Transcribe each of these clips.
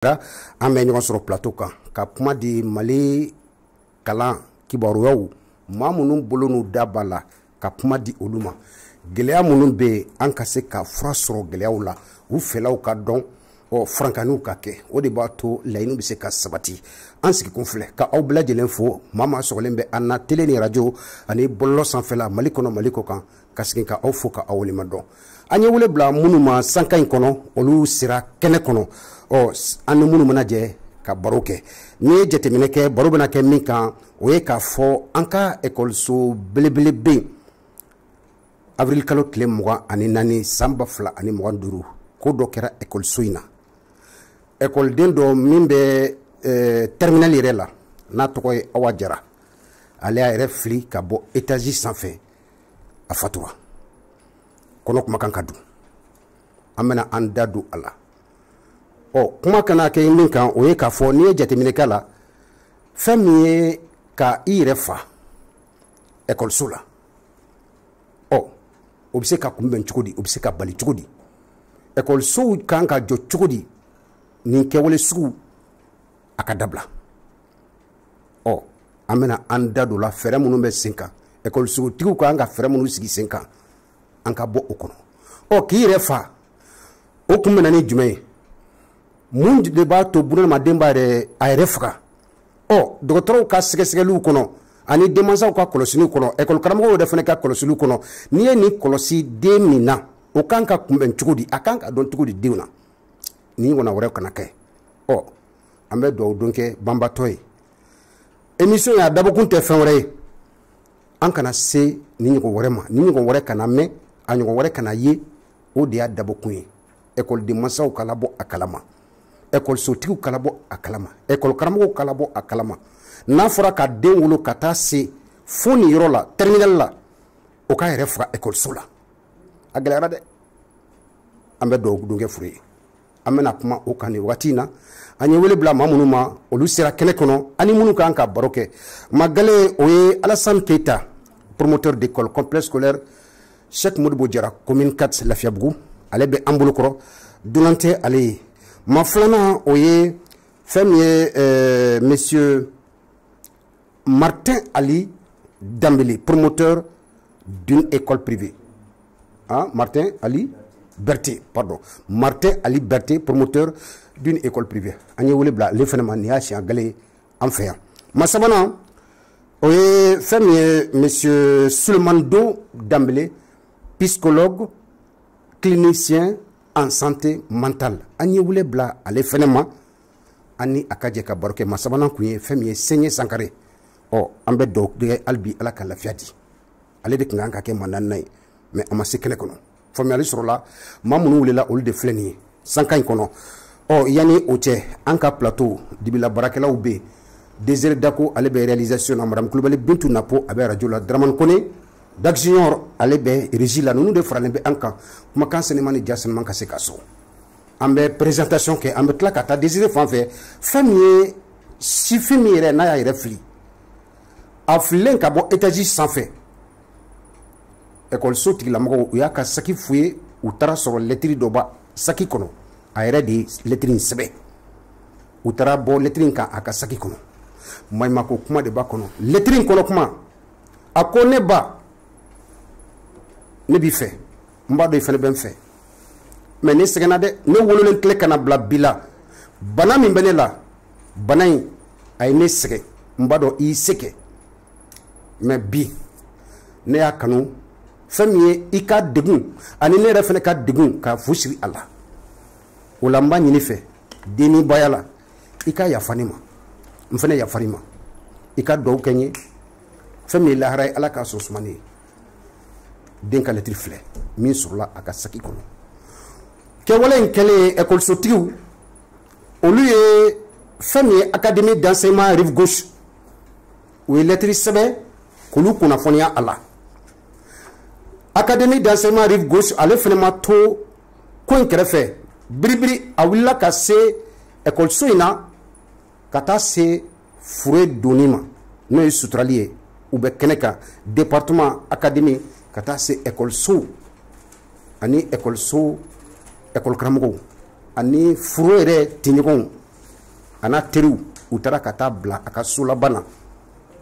an bɛ ɲɔgɔn sɔrɔ plateau kan ka kuma di Mali kalan kibaruyaw maa minnu bolo n'u da b'a la ka kuma di olu ma gɛlɛya minnu bɛ an ka se ka fura sɔrɔ gɛlɛyaw la u fɛlaw ka dɔn farankaniw ka kɛ o de b'a to laɲiniw bɛ se ka sabati an sigikun filɛ ka aw bɛɛ lajɛlen fo maa maa sɔgɔlen bɛ an na télé ni radio ani bɔlɔlɔ sanfɛla Mali kɔnɔ Mali kɔ kan ka segin ka aw fo ka aw waleɲuman dɔn an ye wele bila minnu ma sanka in kɔnɔ olu sera kɛnɛ kɔnɔ an ni minnu mana jɛ ka baro kɛ n'i ye jateminɛ kɛ baro bɛna kɛ min kan o ye k'a fɔ an ka ekɔliso belebele bɛ yen avril kalo tile 24 san 2025 ko dɔ kɛra ekɔliso in na ekɔliden dɔ min bɛ terminal yɛrɛ la n'a tɔgɔ ye Awa Jara ale y'a yɛrɛ fili ka bɔ étage sanfɛ a fatura kɔnɔ kumakan ka dun an bɛna an da don a la kuma kana kɛ min kan o ye k'a fɔ n'i ye jateminɛ kɛ la fɛn min ye ka i yɛrɛ fa ekɔliso la o bɛ se ka kunbɛn cogo di o bɛ se ka bali cogo di ekɔlisow kan ka jɔ cogo di nin kɛwale sugu a ka dabila an bɛna an da don la fɛɛrɛ minnu bɛ sen kan ekɔlisotigiw kan ka fɛɛrɛ minnu sigi sen kan an ka bɔ o kɔnɔ k'i yɛrɛ fa o kun bɛ na ni jumɛn ye mun de b'a to bunadamaden b'a a yɛrɛ faga dɔgɔtɔrɔw ka sɛgɛsɛgɛliw kɔnɔ ani denmansaw ka kɔlɔsiliw kɔnɔ ekɔli karamɔgɔw yɛrɛ fana ka kɔlɔsiliw kɔnɔ n'i ye nin kɔlɔsi den min na o kan ka kunbɛn cogo di a kan ka dɔn cogo di denw na nin ɲɔgɔnna wɛrɛ kana kɛ an bɛ dugawu don kɛ banbatɔ ye émission y'a dabɔkun tɛ fɛn wɛrɛ ye an kana se nin ɲɔgɔn wɛrɛ ma nin ɲɔgɔn wɛrɛ kana mɛn a ɲɔgɔn wɛrɛ kana ye o de y'a dabɔkun ye ekɔliden mansaw kala bɔ a kalama ekɔlisotigiw kala bɔ a kalama ekɔli karamɔgɔw kala bɔ a kalama n'a fɔra ka den wolo ka taa se fo nin yɔrɔ la terminal la o ka yɛrɛ faga ekɔliso la a gɛlɛyara dɛ an bɛ dugawu don kɛ furu ye an bɛna kuma o kan nin wagati in na an ye wele bila maa minnu ma olu sera kɛnɛ kɔnɔ ani minnu kan ka baro kɛ magale o ye Alassane Keita promoteur d'école complexe scolaire Cheikh Modibo Jara commune 4 Lafiabugu ale bɛ an bolo kɔrɔ dunan tɛ ale ye ma filanan o ye fɛn min ye monsieur Martin Ali Dambele promoteur d'une école privée Martin Ali Berté Martin Ali Berté promoteur d'une école privée an ye wele bila ale fana ma nin y'a siɲɛ gale an fɛ yan ma sabanan o ye fɛn min ye monsieur Sulemani Do Dambele psychologue clinicien en santé mentale an ye wele bila ale fana ma ani a ka jɛ ka baro kɛ ma sabanan kun ye fɛn min ye Sɛɲɛ Sankare an bɛ dugawu kɛ hali bi ala ka lafiya di ale de tun kan ka kɛ mandan ye mais a ma se kɛnɛ kɔnɔ faamuyali sɔrɔla maa minnu welela olu de filɛ nin ye sanka in kɔnɔ yanni o cɛ an ka plateau dibila baarakɛlaw bɛ yen Désiré Dako ale bɛ réalisation na madame Kulibali Bintu Napo a bɛ radio la Dramane Kone Dak Junior ale bɛ régie la ninnu de faralen bɛ an kan kumakan sɛnɛman ni jasɛnɛman ka se ka so an bɛ présentation kɛ an bɛ tila ka taa Désiré fan fɛ fɛn min ye sifin min yɛrɛ n'a y'a yɛrɛ fili a fililen ka bɔ étage sanfɛ ekɔliso tigilamɔgɔw u y'a ka saki f'u ye u taara sɔrɔ lɛtiri dɔ ba saki kɔnɔ a yɛrɛ de ye lɛtiri in sɛbɛn u taara bɔ lɛtiri in kan a ka saki kɔnɔ maɲumako kuma de b'a kɔnɔ lɛtiri in kɔnɔ kuma a ko ne ba ne b'i fɛ n b'a dɔn i fana bɛ n fɛ mais ne sɛgɛnna dɛ ne wololen tile kana bila bi la bana min bɛ ne la bana in a ye ne sɛgɛn n b'a dɔn i y'i se kɛ mais bi ne y'a kanu fɛn min ye i ka degun ani ne yɛrɛ fana ka degun ka fu siri a la o la n b'a ɲini fɛ denibaya la i ka yafa ne ma n fana yafari ma i ka dugawu kɛ n ye fɛn min ye lahara ye ala k'a sɔn sumani ye den ka lɛtiri filɛ min sɔrɔla a ka saki kɔnɔ kɛwale in kɛlen ekɔlisotigiw olu ye fɛn min ye académie d'enseignement rive gauche u ye lɛtiri sɛbɛn k'olu kunnafoniya a la académie d'enseignement rive gauche ale fana ma to ko in kɛrɛfɛ biribiri a wulila ka se ekɔliso in na ka taa se fure donni ma n'o ye suturali ye u bɛ kɛnɛ kan département académie ka taa se ekɔliso ani ekɔliso ekɔli karamɔgɔw ani furu yɛrɛ tɛɲɔgɔnw ana teriw u taara ka taa bila a ka so laban na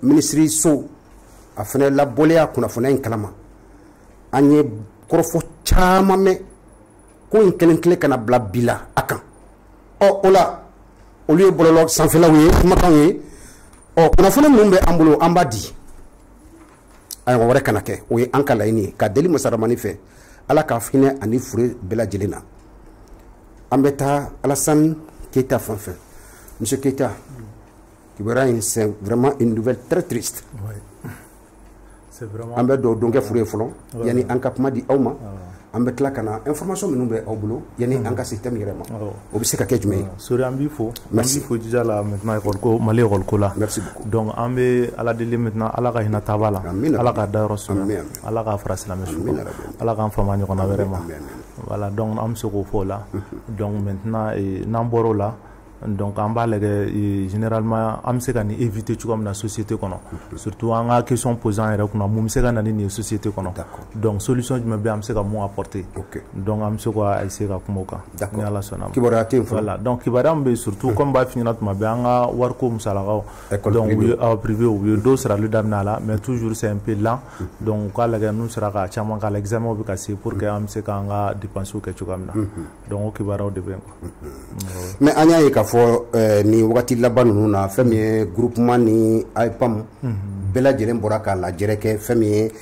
ministre so a fana labɔlen a kunnafoniya in kalama an ye kɔrɔfɔ caman mɛn ko in kelen kelen kana bila bi la a kan o la olu ye bɔlɔlɔ sanfɛlaw ye kumakanw ye kunnafoni minnu bɛ an bolo an b'a di ayiwa wɛrɛ kana kɛ o ye an ka laɲini ye ka deli masaramani fɛ ala ka hinɛ ani fure bɛɛ lajɛlen na an bɛ taa Alassane Keita fan fɛ monsieur Keita kibaruya in c'est vraiment une nouvelle très triste an bɛ dɔw don kɛ fure ye fɔlɔ yanni an ka kuma di aw ma an bɛ tila ka na information minnu bɛ aw bolo yanni an ka système yɛrɛ ma o bɛ se ka kɛ jumɛn ye sori an b'i fo déjà la maintenant école ko Mali école ko la merci beaucoup donc an bɛ ala deli maintenant ala ka hinɛ taaba la ala ka da yɔrɔ suma ala ka fara silamɛ su ala k'an fama ɲɔgɔn na wɛrɛ ma voilà donc an bɛ se k'o fɔ o la donc maintenant n'an bɔr'o la donc an b'a lajɛ généralement an bɛ se ka nin éviter cogo min na société kɔnɔ surtout an ka question posant yɛrɛ kunna mun bɛ se ka na ni nin ye société kɔnɔ donc solution jumɛn bɛ yen an bɛ se ka mun apporter donc an bɛ se ka essayer ka kuma o kan ni ala sɔnna ma kibaruya tɛ yen fɔlɔ voilà donc kibaruya min bɛ yen surtout comme b'a f'i ɲɛna tuma bɛɛ an ka wariko musalakaw donc u ye privé u ye dɔw sarali daminɛ a la mais toujours c'est un peu lent donc u k'a lajɛ n'u sera ka caman k'a la examen bɛ ka se pour que an bɛ se k'an ka dépenses kɛ cogoya min na donc o kibaruyaw de bɛ yen quoi mais an y'a ye k'a fɔ ni wagati laban ninnu na fɛn min ye groupement ni AEPAM bɛɛ lajɛlen bɔra k'a lajɛrɛ kɛ fɛn min ye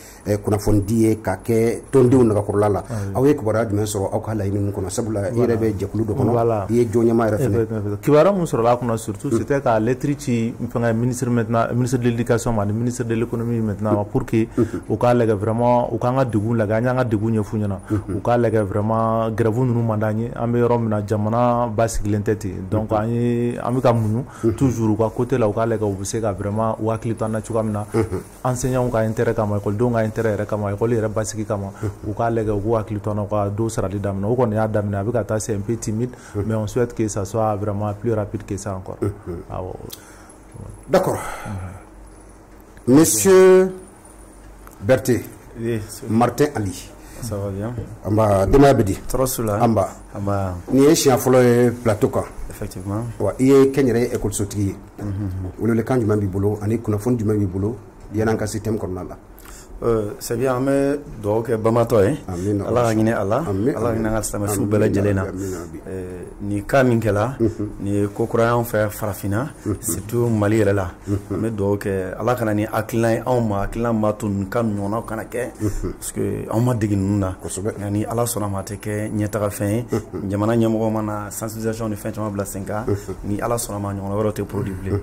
kunnafonidi ye ka kɛ tɔndenw nɛgɛkɔrɔla la aw ye kibaruya jumɛn sɔrɔ aw ka laɲini kɔnɔ sabula i yɛrɛ bɛ jɛkulu dɔ kɔnɔ i ye jɔn ɲɛmaa yɛrɛ fɛnɛ kibaruya mun sɔrɔla a kunna surtout c'était ka lettre ci fɛngɛ ministre de l'éducation ma ani ministre de l'économie maintenant pour que u k'a lajɛ vraiment u k'an ka degun lajɛ an y'an ka degun ɲɛf'u ɲɛna u k'a lajɛ vraiment grève ninnu man d'an ye an bɛ yɔrɔ min na jamana basigilen tɛ ten donc an bɛ ka muɲu toujours u ka côté la u k'a lajɛ u bɛ se ka vraiment u hakili to an na cogoya min na enseignants ka intérêt kama ekɔlidenw ka intérêt yɛrɛ kama ekɔli yɛrɛ basigi kama u k'a lajɛ u k'u hakili to an na u ka dɔw sarali daminɛ o kɔni y'a daminɛ a bɛ ka taa c'est un peu timide mais on souhaite que ça soit vraiment plus rapide que ça encore d'accord monsieur Berthe Martin Ali ça va bien amba denbaya bɛ di Tɔrɔsula amba nin ye siɲɛ fɔlɔ ye plateau kan effectivement wa i ye kɛnyɛrɛ ye école-sotigi ye welewelekan jumɛn b'i bolo ani kunnafoni jumɛn b'i bolo yan'an ka système kɔnɔna la c'est bien an bɛ dugawu kɛ bamatɔ ye ala ka ɲinɛ a la ala ka ɲinɛ an ka silamɛsu bɛɛ lajɛlen na nin cas min kɛla nin ye ko kura y'an fɛ farafinna surtout Mali yɛrɛ la an bɛ dugawu kɛ ala kana ni hakilina ye anw ma hakilina min b'a to nin cas ɲɔgɔnnaw kana kɛ parce que anw ma dege ninnu na nka ni ala sɔnna ma a tɛ kɛ ɲɛtaga fɛn ye jamana ɲɛmɔgɔ mana sensibilisation ni fɛn caman bila sen kan ni ala sɔnna ma ɲɔgɔnna wɛrɛw tɛ produit bilen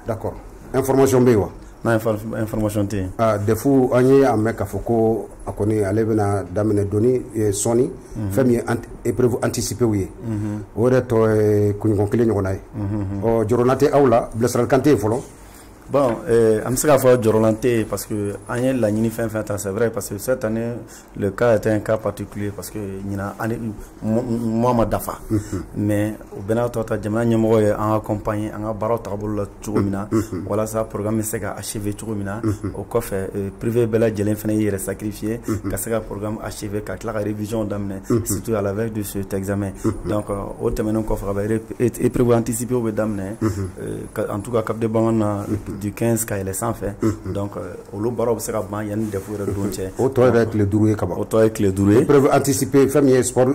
d'accord information bɛ yen wa n'a information tɛ yen defu an ye a mɛn k'a fɔ ko a kɔni ale bɛna daminɛ doni sɔɔni fɛn min ye épreuve anticipée ye o yɛrɛ tɔ ye kunɲɔgɔn kelen ɲɔgɔnna ye jɔrɔna tɛ aw la bilasiralikan tɛ yen fɔlɔ bon an bɛ se k'a fɔ jɔrɔlan tɛ yen parce que an ye laɲini fɛn fɛn ta c'est vrai parce que cette année le cas était un cas particulier parce que ɲina mois ma dafa mais o bɛɛ n'a tɔ ta jamana ɲɛmɔgɔ ye an accompagner an ka baaraw taabolo la cogo min na walasa programme bɛ se ka achever cogo min na o kɔfɛ privé bɛɛ lajɛlen fana y'i yɛrɛ sacrifier ka se ka programme achever ka tila ka révision daminɛ surtout à la veille de cet examen donc o tɛmɛnen kɔfɛ ka bɛ épreuve anticipée bɛ daminɛ en tout cas Cap de Bamanan na du 15 ka yɛlɛ sanfɛ donc olu baaraw bɛ se ka ban yanni defu yɛrɛ don cɛ o tɔ yɛrɛ tile 5 ye ka ban o tɔ ye tile 5 ye épreuve anticipée fɛn min ye sport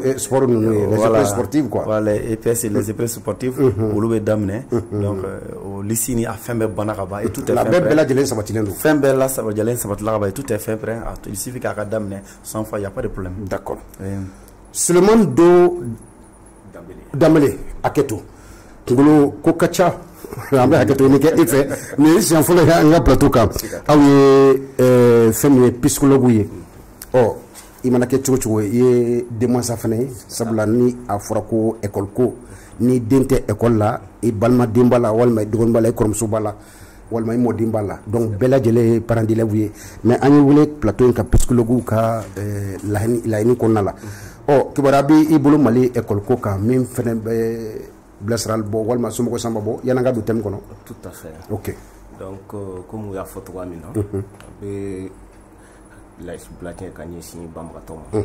ninnu ye les épreuves sportives quoi voilà EPS les épreuves sportives olu bɛ daminɛ donc o lisi ni a fɛn bɛɛ banna ka ban et tout est fait prêt bɛɛ lajɛlen sabatilen don fɛn bɛɛ lajɛlen sabatila ka ban et tout est fait prêt il suffit k'a ka daminɛ sans fois il y a pas de problème d'accord Sulemani Do Danbele Aketo kunkolo ko ka ca an bɛ hakɛto ɲini kɛ e fɛ nin ye siɲɛ fɔlɔ ye an ka plateau kan aw ye fɛn min ye psychologue ye i mana kɛ cogo cogo i ye denmansa fana ye sabula ni a fɔra ko école ko ni den tɛ école la i balimaden b'a la walima i dɔgɔnin b'a la i kɔrɔmuso b'a la walima i mɔden b'a la donc bɛɛ lajɛlen ye parents d'élèves ye mais an ye wele plateau in ka psychologue ka laɲini kɔnɔna la kibaruya bɛ i bolo Mali école ko kan min fana bɛ bilasirali bɔ walima somɔgɔ sanba bɔ yan'an ka don thème kɔnɔ. Tout à fait. Ok. Donc comme u y'a fɔ cogoya min na a bɛ bila kɛ ka ɲɛsin banbagatɔ ma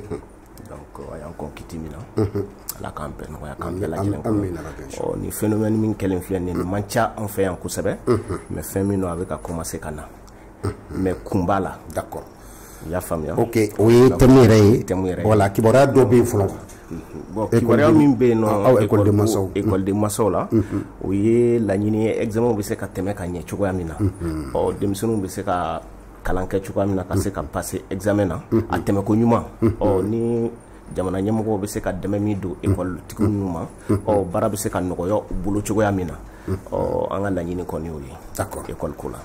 donc a y'an kɔn kiti min na ala k'an bɛn nɔgɔya k'an bɛɛ lajɛlen kɔnɔ ni phénomène min kɛlen filɛ nin ye man ca an fɛ yan kosɛbɛ mais fɛn min don a bɛ ka commencer ka na mais kun b'a la d'accord i y'a faamuya ok o ye thème yɛrɛ ye voilà kibaruya dɔ bɛ yen fɔlɔ bon kibaruya min bɛ yen nɔ école de masaw la o ye laɲini ye examen bɛ se ka tɛmɛ ka ɲɛ cogoya min na denmisɛnninw bɛ se ka kalan kɛ cogoya min na ka se ka passer examen na a tɛmɛ ko ɲuman ni jamana ɲɛmɔgɔw bɛ se ka dɛmɛ min don école tigiw ninnu ma baara bɛ se ka nɔgɔya u bolo cogoya min na an ka laɲini kɔni y'o ye école ko la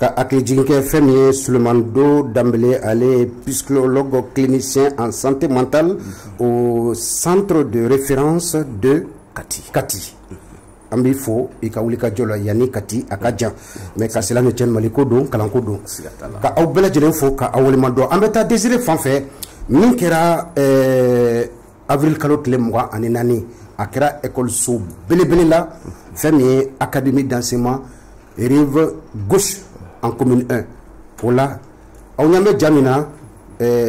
ka hakili jigin kɛ fɛn min ye Sulemani Do Dambele ale ye psychologue clinicien en santé mentale au centre de référence de Kati an b'i fo i ka wuli ka jɔ la yanni Kati a ka jan mais ka sila ni cɛ Mali ko don kalanko don ka aw bɛɛ lajɛlen fo ka aw walemadɔn an bɛ taa Désiré fan fɛ min kɛra avril kalo tile 24 a kɛra école-so belebele la fɛn min ye académie d'enseignement rive gauche en commune 1 o la aw ɲan bɛ ja min na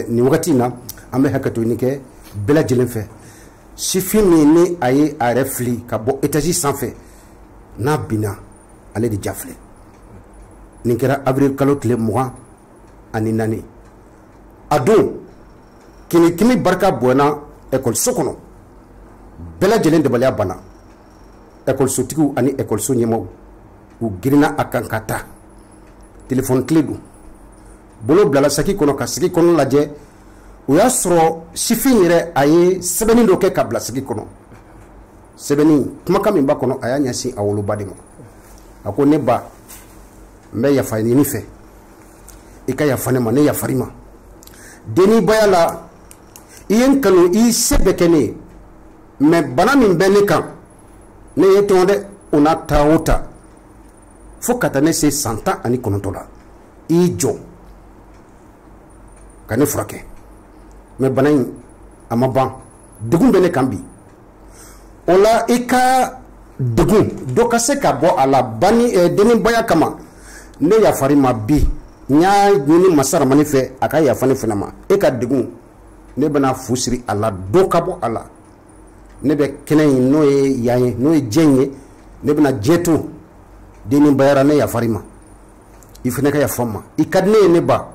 nin wagati in na an bɛ hakɛto ɲini kɛ bɛɛ lajɛlen fɛ sifin min ni a ye a yɛrɛ fili ka bɔ étage sanfɛ n'a binna ale de ja filɛ nin kɛra avril kalo tile 24 a don kimi barika bonyana école-so kɔnɔ bɛɛ lajɛlen dabaliya banna école-sotigiw ani école-so ɲɛmaaw u girinna a kan ka taa téléphone clé don bolo bilala saki kɔnɔ ka sigi kɔnɔ lajɛ o y'a sɔrɔ sifin yɛrɛ a ye sɛbɛnni dɔ kɛ ka bila sigi kɔnɔ sɛbɛnni kumakan min b'a kɔnɔ a y'a ɲɛsin a woloba de ma a ko ne ba n bɛ yafa ɲini fɛ i ka yafa ne ma ne yafari ma denibaya la i ye n kanu i se bɛɛ kɛ ne ye mais bana min bɛ ne kan ne ye tɔn dɛ o n'a ta o ta fo ka taa ne se san 19 la i y'i jɔ ka ne furakɛ mais bana in a ma ban degun bɛ ne kan bi o la i ka degun dɔ ka se ka bɔ a la denibaya kama ne yafari ma bi n y'a ɲini masa Ramani fɛ a ka yafa ne fana ma e ka degun ne bɛna fu siri a la dɔ ka bɔ a la ne bɛ kɛnɛ in n'o ye yan ye n'o ye diɲɛ in ye ne bɛna diɲɛ to denibaya ne yafari ma i fana ka yafa ma i ka di ne ye ne ba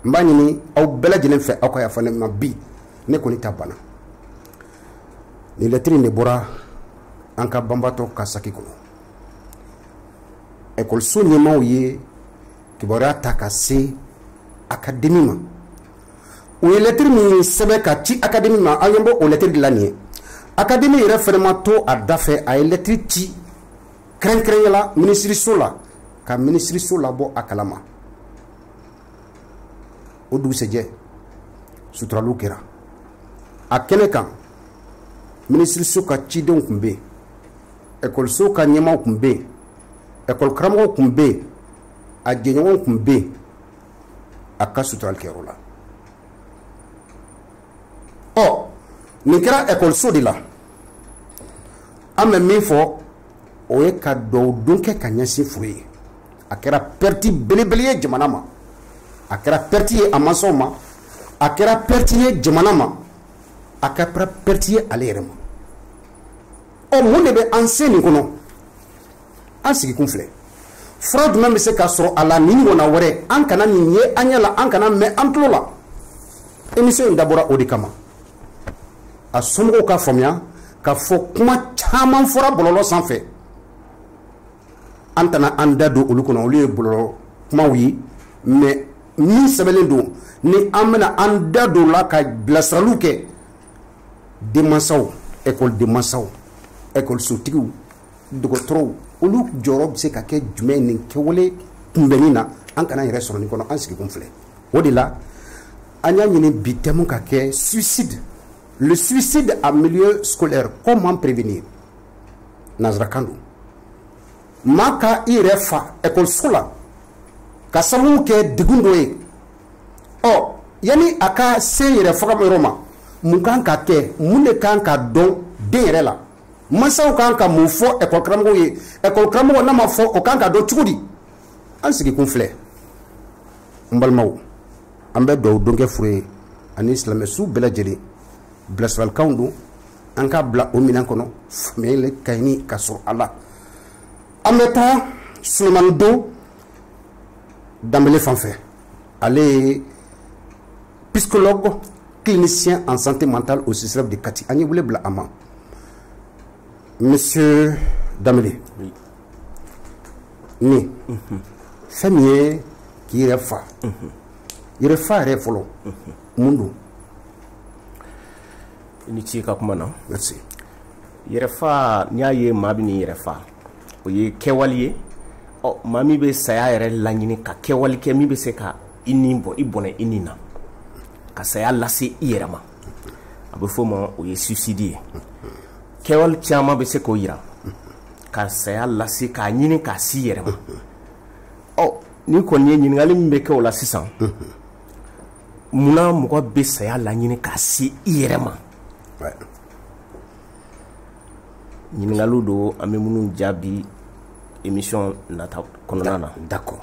n b'a ɲini aw bɛɛ lajɛlen fɛ aw ka yafa ne ma bi ne kɔni ta banna nin lettre in de bɔra an ka banbatɔ ka saki kɔnɔ école-so ɲɛmaaw ye kibaruya ta ka se académie ma o ye lettre min sɛbɛn ka ci académie ma an ye bɔ o lettre de la nin ye académie yɛrɛ fɛnɛ ma to a da fɛ a ye lettre ci kɛrɛnkɛrɛnya la ministre la ka ministre labɔ a kalama o dugusɛjɛ suturaliw kɛra a kɛnɛ kan ministre ka cidenw tun bɛ yen école-so ka ɲɛmaaw tun bɛ yen école karamɔgɔw tun bɛ yen a jɛɲɔgɔnw tun bɛ yen a ka suturalikɛyɔrɔ la nin kɛra école-so de la an bɛ min fɔ o ye ka dɔw don kɛ ka ɲɛsin furu ye a kɛra perte belebele ye jamana ma a kɛra perte ye a mansaw ma a kɛra perte ye jamana ma a kɛra perte ye ale yɛrɛ ma mun de bɛ an se nin kɔnɔ an sigikun filɛ fura jumɛn bɛ se ka sɔrɔ a la nin ɲɔgɔnna wɛrɛ an kana nin ye an ɲɛ la an kana mɛn an tulo la émission in dabɔra o de kama a somɔgɔw ka faamuya ka fɔ kuma caman fɔra bɔlɔlɔ sanfɛ an tɛna an da don olu kɔnɔ olu ye bɔlɔlɔ kumaw ye mais min sɛbɛnlen don ni an bɛna an da don la ka bilasiraliw kɛ denmansaw école denmansaw école-sotigiw dɔgɔtɔrɔw olu jɔyɔrɔ bɛ se ka kɛ jumɛn nin kɛwale kunbɛnni na an kana yɛrɛ sɔrɔ nin kɔnɔ an sigikun filɛ o de la an y'a ɲini bi thème ka kɛ suicide le suicide en milieu scolaire comment prévenir nanzarakan don maa ka i yɛrɛ fa école-so la ka sababu kɛ degun dɔ ye yanni a ka se yɛrɛ faga yɔrɔ ma mun kan ka kɛ mun de kan ka dɔn den yɛrɛ la mansaw kan ka mun fɔ école karamɔgɔw ye école karamɔgɔ n'a ma fɔ o kan ka dɔn cogo di an sigikun filɛ n balimaw an bɛ dugawu don kɛ furu ye ani silamɛsu bɛɛ lajɛlen bilasiralikanw don an k'a bila o minɛn kɔnɔ faamuyali ka ɲi ka sɔrɔ a la an bɛ taa Sulemani Do Dambele fan fɛ ale ye psychologue clinicien en santé mentale au CICREF de Kati an ye wele bila a ma Monsieur Dambele ni fɛn min ye k'i yɛrɛ fa yɛrɛ fa yɛrɛ fɔlɔ mun don ni ci ka kuma na merci yɛrɛ fa n'i y'a ye maa bɛ n'i yɛrɛ fa o ye kɛwale ye maa min bɛ saya yɛrɛ laɲini ka kɛwale kɛ min bɛ se ka i nin bɔ i bɔnɛ i nin na ka saya lase i yɛrɛ ma a bɛ fɔ o ma o ye suicide ye kɛwale caman bɛ se k'o yira ka saya lase k'a ɲini k'a si yɛrɛ ma ni kɔni ye ɲininkali min bɛ kɛ o la sisan munna mɔgɔ bɛ saya laɲini k'a se i yɛrɛ ma ɲininkaliw don an bɛ minnu jaabi émission nata kɔnɔna na d'accord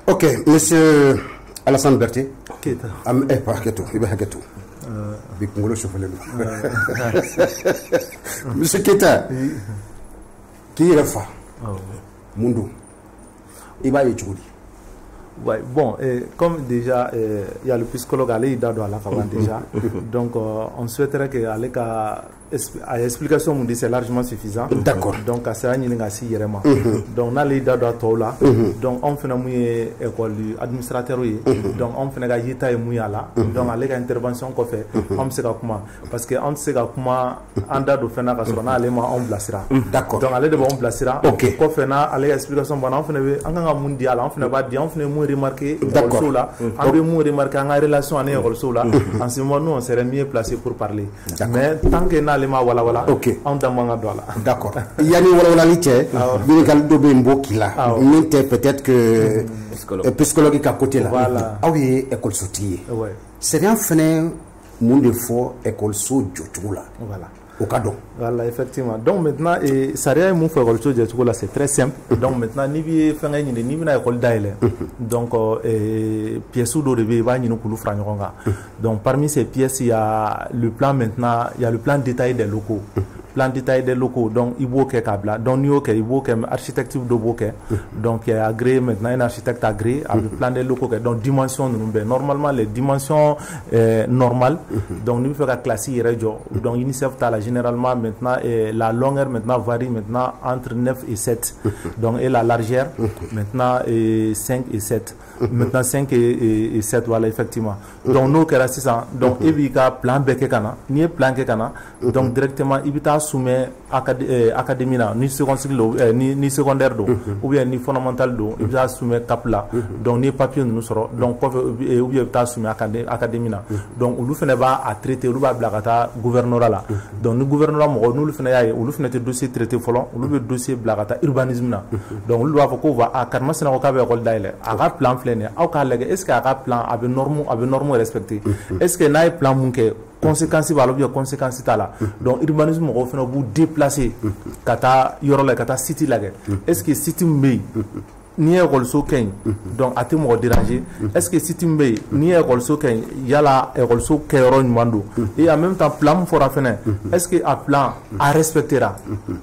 ok monsieur Alassane Berté Keita pas hakɛto i bɛ hakɛto bi kunkolo sufalen don monsieur Keita k'i yɛrɛ fa mun don i b'a ye cogo di Ouais, bon, comme déjà il y a le psychologue Ali Dado à la fin déjà, donc on souhaiterait que Ali ka explication mun dit c'est largement suffisant. D'accord. Donc à ça ni nga si yérema. Donc Ali Dado à tola. Donc on fait mu école administrateur yi. Donc on fait ga yita e mu yala. Donc Ali ka intervention ko fait on se ka kuma parce que on se ka kuma anda do fena ka so na Ali ma on blasira. D'accord. Donc Ali de on blasira. OK. Ko fait na Ali explication bon on fait an ga mondial on fait ba di on fait mu remarqué là on peut moins remarquer en relation avec là en ce moment nous on serait mieux placé pour parler mais tant que n'alema wala wala on demande droit d'accord il y a ni wala wala li tché bi gal do be mboki la n'était peut-être que psychologique à côté là voilà ah oui école soutier ouais c'est rien fene monde fort école so jotu là voilà au cadeau. Voilà, effectivement. Donc maintenant, ça rien mon frère là, c'est très simple. Donc maintenant, ni bien faire ni bien école d'aile. Donc pièces ou de bébé ni nous coulons franc. Donc parmi ces pièces, il y a le plan maintenant, il y a le plan détaillé des locaux. Plan détaillé des locaux. Donc il faut que câble. Donc il faut que architecte de boké. Donc il y a agréé maintenant un architecte agréé avec le plan des locaux. Donc dimension normalement les dimensions normales. Donc nous faisons classe donc UNICEF généralement maintenant la longueur maintenant varie maintenant entre 9 et 7 donc et la largeur maintenant 5 et 7 maintenant 5 et 7 voilà effectivement donc nous que 600 donc il y a plan bec kana ni plan ke kana donc directement il y soumet académie là ni secondaire ni secondaire do ou bien ni fondamental do il y a soumet cap là donc ni papier nous sort donc ou bien il y a soumet académie là donc on fait va à traiter ou va blagata gouvernorat là donc le gouvernement nous le faisons ou le faisons dossier traité folon ou le dossier blagata urbanisme là donc le doit faut va à carrément c'est un cas école d'aile à plan fléné au cas est-ce qu'il y a plan avec normes respecté est-ce que n'a plan munke conséquences va bien conséquences là donc urbanisme on fait vous déplacer kata yorola kata city là est-ce que city mbey ni école so ken donc à te mo déranger est-ce que city mbey ni école so ken yala école so kéron mando et en même temps plan fora fene est-ce que à plan à respectera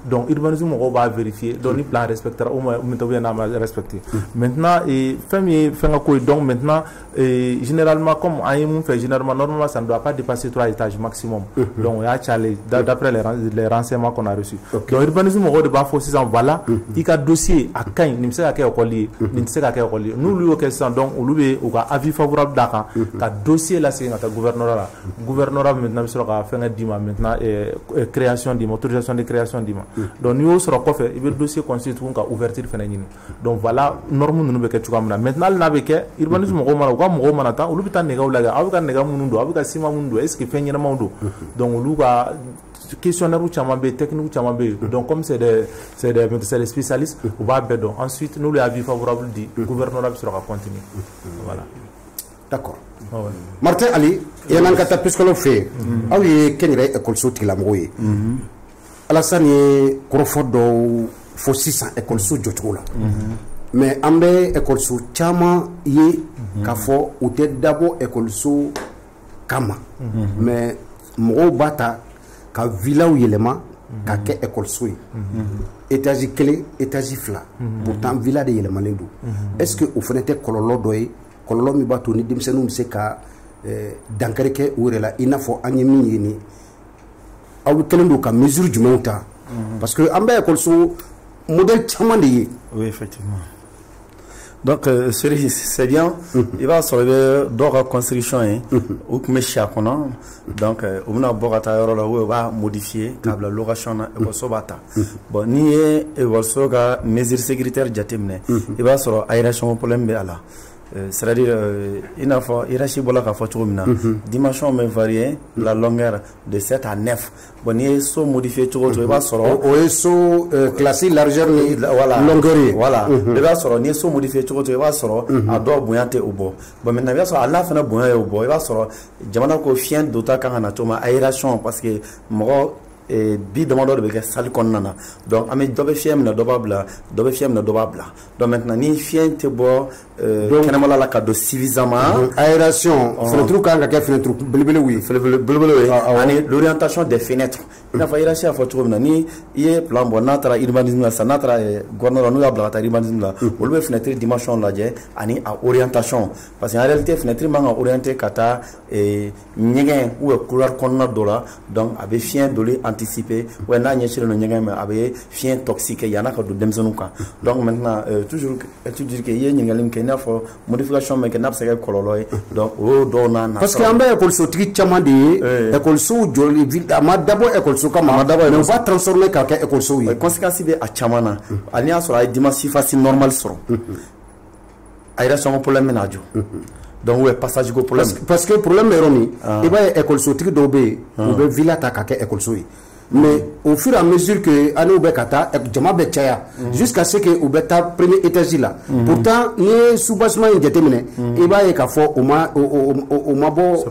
donc urbanisme on va vérifier donc ni plan respectera au moins on na respecter maintenant et famille fait quoi donc maintenant généralement comme on fait généralement normalement ça ne doit pas dépasser 3 étages maximum donc il y a chalé d'après les renseignements qu'on a reçus donc urbanisme on va faut 6 ans voilà il y a dossier à quand ni se ka école ni se ka école nous lui question donc on lui au avis favorable d'accord ka dossier là c'est notre gouvernorat maintenant sur ka faire dima maintenant création d'ima autorisation de création d'ima donc nous sur quoi faire il veut dossier constitue ka ouverture fenêtre donc voilà norme nous be ke tu comme maintenant na be ke urbanisme mo manata ulu bitan nega ulaga abuka nega munundo abuka sima munundo est-ce que fenyena maudo donc ulu ka questionnaire ou chamambe technique ou chamambe donc comme c'est des spécialistes on va bédon ensuite nous le avis favorable du gouvernement sera continuer voilà d'accord Martin Ali yana kata psychologue fait ah oui kenire école soti la moye Alassane Crawford do fo 600 école so jotola mais ambe école so chama yi ka fo ou te d'abord école so kama mais mɔgɔw b'a ta ka villaw yɛlɛma ka kɛ école ye étage kelen étage fila pourtant villa de yɛlɛmalen don est-ce que o fana tɛ kɔlɔlɔ dɔ ye kɔlɔlɔ min b'a to ni denmisɛnninw bɛ se ka dankari kɛ u yɛrɛ la i n'a fɔ an ye min ye ni aw kɛlen don ka mesure jumɛnw ta parce que an bɛ école modèle caman de ye. Oui, effectivement. Donc, c'est bien. Il va sauver d'autres constructions. Ou que mes chats, donc, on a beau on va modifier la location et bon, ni et mesures sécuritaires jatemne. Il va sauver aération problème là. C'est-à-dire, il n'a pas hiérarchie bola ka fochumina. Dimension mais variée, la longueur de 7 à 9. Bon, ni so modifié tout il va sauver. O so classé largeur ni longueur. Voilà. Il va sauver ni so modifié tout il va sauver à do boyante au bo. Bon, maintenant il va sauver à la fin boyante au bo. Il va sauver jamana ko fien dota kan na toma aération parce que mo bi demandeur de que salle konnana donc amé dobe fiem na dobabla dobe fiem na dobabla donc maintenant ni fien te bo kenamala la cadeau suffisamment aération fenêtre kan ka fenêtre belebele oui ani l'orientation des fenêtres il a fallu acheter photo na ni y plan bon natra urbanisme ça natra gouverneur nous a blata urbanisme là on le fenêtre dimension là ani à orientation parce en réalité fenêtre manga orienté kata et nyegen ou couleur konna dola donc avec fien doli anticiper ou na nyechile no nyegen mais avec fien toxique yana ka do demzonuka donc maintenant toujours étudier que y nyengalim que na fo modification mais que na pseke kololoy donc o do na parce que ambe école so tigi chama de école so joli ville ama d'abord école so kama mais on va transformer ka école so yi conséquence be a chamana ania so ay dimanche facile normal so ayra son problème na jo donc ouais passage go problème parce que problème est roni et ba école so tigi do be o be villa ta ka école so yi mais au fur et à mesure que année ou bekata jama be chaya jusqu'à ce que ou beta premier étage là pourtant ni sous-bassement jetemine e ba e ka fo o ma bo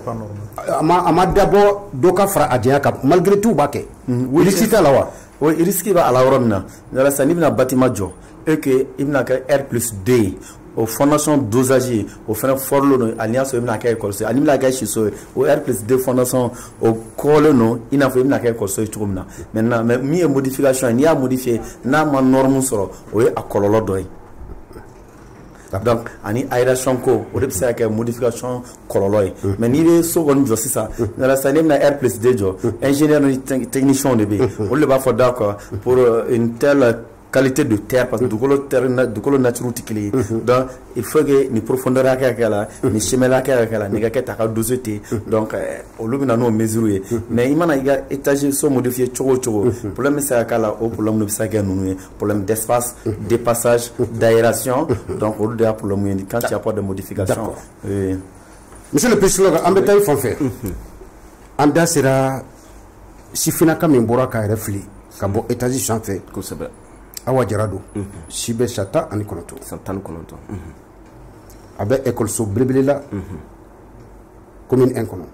ama d'abord doka fra adia ka malgré tout ba ke risque la wa oui risque ba ala oronna la sani bina bâtiment jo et que ibna ka R+2 au fondation dosage au fin forlo alliance ibna ka école c'est animla ka chiso au R+2 fondation au colono ina fo ibna ka école c'est tout comme maintenant mais mi modification ni a modifier na ma norme soro o a kololo doy donc ani aération ko o de ça ka modification kololo mais ni be second jo c'est ça dans la salle na R+2 jo ingénieur technicien de B on le va faire d'accord pour une telle qualité de terre parce que du colo naturel tikili donc il faut que ni profondeur akala ni chemin akala ni ka ta dosité donc au lobby na no mesurer mais il mana iga étage so modifier chogo problème c'est akala au problème no bisa nous problème d'espace de passage d'aération donc au delà problème quand il y a pas de modification monsieur le président ambetay fonfé anda sera sifina kam mbora ka refli ka bo étage sanfé ko sebe awa jarado sibe sata ani konoto abe école so blebele la commune 1 kono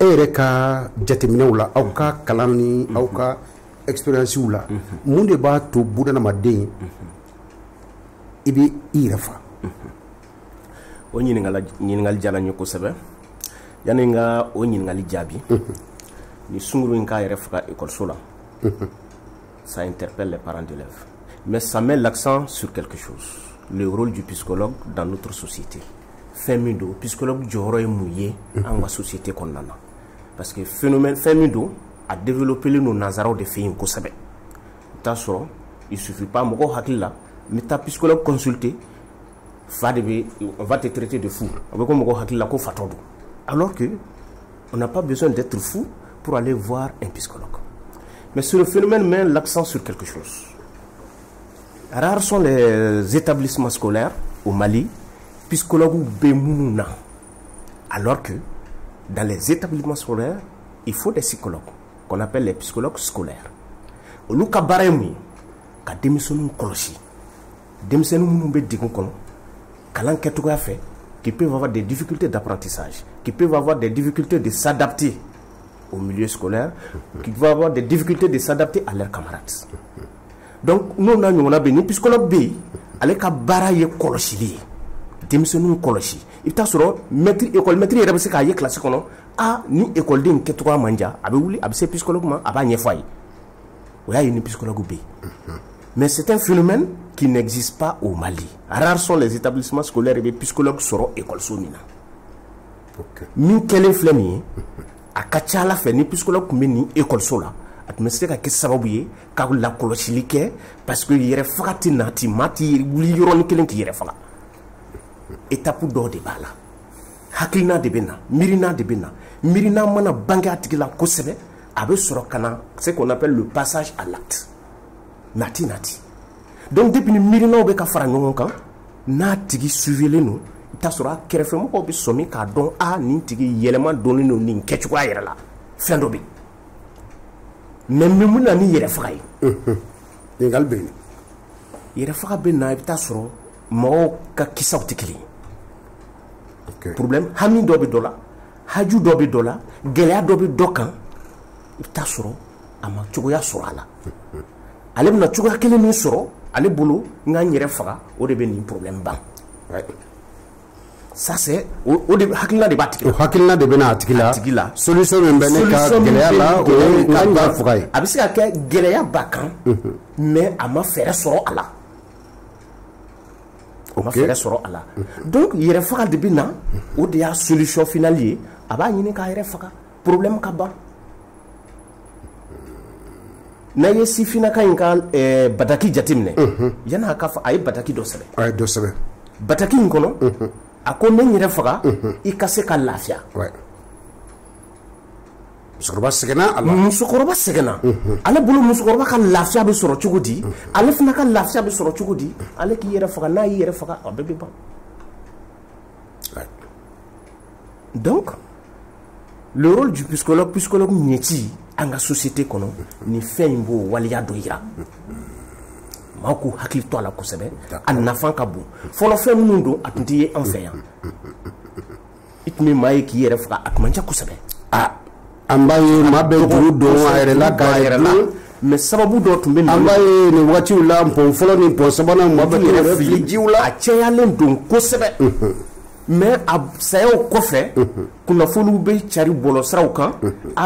ere ka jateminɛw la aw ka kalan ni aw ka expérience la mun de b'a to bunadamaden i bɛ i yɛrɛ fa o ɲininkali diyara n ye kosɛbɛ yani n ka o ɲininkali jaabi ni sunguru in k'a yɛrɛ faga ekɔliso la ça interpelle les parents d'élèves. Mais ça met l'accent sur quelque chose. Le rôle du psychologue dans notre société. Femido, psychologue joro est mouillé dans la société qu'on a. Parce que phénomène Femido a développé le nazaro de filles au Kosabe. Il suffit pas de hakila, mais ta psychologue consulté, on va te traiter de fou. Alors que on n'a pas besoin d'être fou pour aller voir un psychologue. Mais ce phénomène met l'accent sur quelque chose. Rares sont les établissements scolaires au Mali, psychologues Bemouna. Alors que dans les établissements scolaires, il faut des psychologues, qu'on appelle les psychologues scolaires. Au Luka Baremi, quand démissionne Kolosi, démissionne Mounoumbe Digonkon, Kalan Ketouga fait, qui peuvent avoir des difficultés d'apprentissage, qui peuvent avoir des difficultés de s'adapter au milieu scolaire, qui vont avoir des difficultés de s'adapter à leurs camarades. Donc, nous, on a béni, puisque l'on béni, avec un baraye koloshi, démissionne koloshi, i bɛ taa sɔrɔ école maître yɛrɛ bɛ se k'a ye classe kɔnɔ ni écoleden kɛcogoya man diya a bɛ wuli a bɛ se psychologue ma a b'a ɲɛfɔ a ye o y'a ye ni psychologue bɛ yen mais c'est un phénomène qui n'existe pas au Mali. Rares sont les établissements scolaires et psychologues seront écoles mina. Min kelen filɛ nin ye a ka ca Ala fɛ ni psychologue tun bɛ nin école la a tun bɛ se ka kɛ sababu ye ka lakɔlɔsili kɛ parce que yɛrɛ faga tɛ na ten maa tɛ wuli yɔrɔnin kelen k'i yɛrɛ faga étape dɔw de b'a la hakilina de bɛ na miirina de bɛ na miirina mana bange a tigi la kosɛbɛ a bɛ sɔrɔ ka na ce qu'on appelle le passage à l'acte mais a tɛ na ten donc depuis ni miirinaw bɛ ka fara ɲɔgɔn kan n'a tigi suivelen don i bɛ taa sɔrɔ a kɛrɛfɛmɔgɔw bɛ sɔmi k'a dɔn nin tigi yɛlɛma donnen don nin kɛcogoya yɛrɛ la fɛn dɔ bɛ yen mais min bɛ na ni yɛrɛ faga ye ɲininkali bɛ yen yɛrɛ faga bɛ na i bɛ taa sɔrɔ mɔgɔw ka kisaw tɛ kelen ye problème hami dɔ bɛ dɔ la haju dɔ bɛ dɔ la gɛlɛya dɔ bɛ dɔ kan i bɛ taa sɔrɔ a ma cogoya sɔrɔ a la ale bɛna cogoya kelen min sɔrɔ ale bolo n ka n yɛrɛ faga o de bɛ nin problème ban ça c'est o de hakilina de b'a tigi la o hakilina de bɛ n'a tigi la solution min bɛ ne ka gɛlɛya la o ye n ka n faga ye a bɛ se ka kɛ gɛlɛya b'a kan mais a ma fɛɛrɛ sɔrɔ a la o ma fɛɛrɛ sɔrɔ a la donc yɛrɛ faga de bɛ na o de y'a solution finale ye a b'a ɲini k'a yɛrɛ faga problème ka ban n'a ye sifinaka in ka bataki jateminɛ yan'a ka fɔ a ye bataki dɔ sɛbɛn a ye dɔ sɛbɛn bataki in kɔnɔ a ko ne yɛrɛ faga i ka se ka lafiya musokɔrɔba sɛgɛnna a la musokɔrɔba sɛgɛnna ale bolo musokɔrɔba ka lafiya bɛ sɔrɔ cogo di ale fana ka lafiya bɛ sɔrɔ cogo di ale k'i yɛrɛ faga n'a y'i yɛrɛ faga a bɛɛ bɛ ban donc le rôle du psychologue ɲɛci an ka société kɔnɔ ni fɛn in b'o waliya dɔ yira maaw k'u hakili to a la kosɛbɛ a nafa ka bon fɔlɔ fɛn minnu don a tun tɛ ye an fɛ yan i tun bɛ maa ye k'i yɛrɛ faga a tun man ca kosɛbɛ an b'a ye maa bɛ juru don a yɛrɛ la k'a yɛrɛ la mais sababu dɔ tun bɛ nin an b'a ye nin wagatiw la pɔn fɔlɔ ni pɔn sabanan maa bɛ yɛrɛ fili jiw la a cɛyalen don kosɛbɛ mais a sayaw kɔfɛ kunnafoniw bɛ cari bɔlɔsiraw kan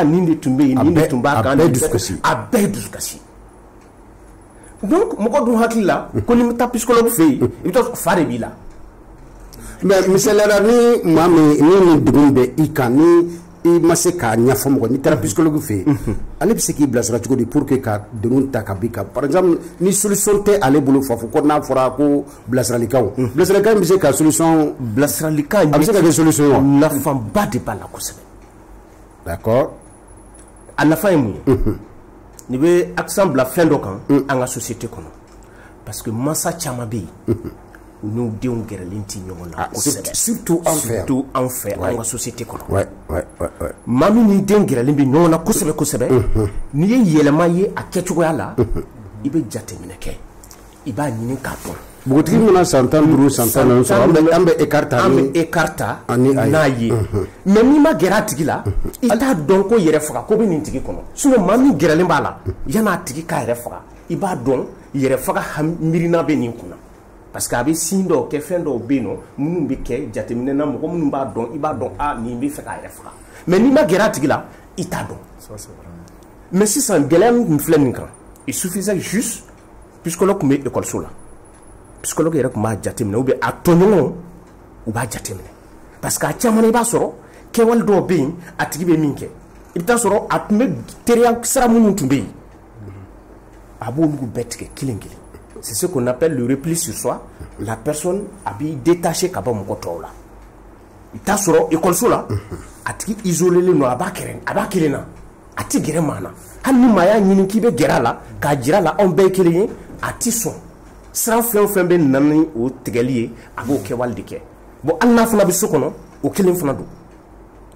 nin de tun bɛ yen nin de tun b'a kan a bɛɛ ye dusukasi donc mɔgɔ dun hakili la ko ni n bɛ taa psychologue fɛ yen i bɛ taa sɔrɔ fa de b'i la mais misaliyala ni maa min ni nin degun bɛ i kan ni i ma se k'a ɲɛfɔ mɔgɔ n'i taara psychologue fɛ yen ale bɛ se k'i bilasira cogo di pour que ka degun ta ka b'i kan par exemple ni solution tɛ ale bolo fɔ ko n'a fɔra ko bilasiralikanw bilasiralikan bɛ se ka solution bilasiralikan a bɛ se ka kɛ solution ye wa nafaba de b'a la kosɛbɛ d'accord a nafa ye mun ye nin bɛ accent bila fɛn dɔ kan an ka société kɔnɔ parce que mansa caman bɛ yen u n'u denw gɛrɛlen tɛ ɲɔgɔn na kosɛbɛ surtout an fɛ an ka société kɔnɔ maa min ni den gɛrɛlen bɛ ɲɔgɔn na kosɛbɛ kosɛbɛ n'i ye yɛlɛma ye a kɛcogoya la i bɛ jateminɛ kɛ i b'a ɲini k'a dɔn npogotigi mana san 15 san 14 sɔrɔ an bɛ écart ta n'a ye mais n'i ma gɛrɛ a tigi la i t'a dɔn ko yɛrɛ faga ko bɛ nin tigi kɔnɔ sinon maa min gɛrɛlen b'a la yan'a tigi k'a yɛrɛ faga i b'a dɔn yɛrɛ faga miirina bɛ nin kunna parce que a bɛ sin dɔw kɛ fɛn dɔw bɛ yen nɔ minnu bɛ kɛ jateminɛ na mɔgɔ minnu b'a dɔn i b'a dɔn nin bɛ fɛ k'a yɛrɛ faga mais n'i ma gɛrɛ a tigi la i t'a dɔn mais sisan gɛlɛya min filɛ nin kan il suffisait juste psychologue tun bɛ école la psychologue yɛrɛ tun b'a jateminɛ ou bien a tɔɲɔgɔnw u b'a jateminɛ parce que a caman i b'a sɔrɔ kɛwale dɔw bɛ yen a tigi bɛ min kɛ i bɛ taa sɔrɔ a tun bɛ teriya sira minnu tun bɛ yen a b'olu bɛɛ tigɛ kelen kelen c'est ce qu'on appelle le repli sur soi la personne a b'i détaché ka bɔ mɔgɔ tɔw la i bɛ taa sɔrɔ école la a tigi isolelen don a b'a kelen na a tɛ gɛrɛ maa na hali ni maa y'a ɲini k'i bɛ gɛrɛ a la k'a jira a la anw bɛɛ ye kelen ye a tɛ sɔn sira fɛn o fɛn bɛ na ni o tigɛli ye a b'o kɛwale de kɛ bon hali n'a fana bɛ so kɔnɔ o kelen fana don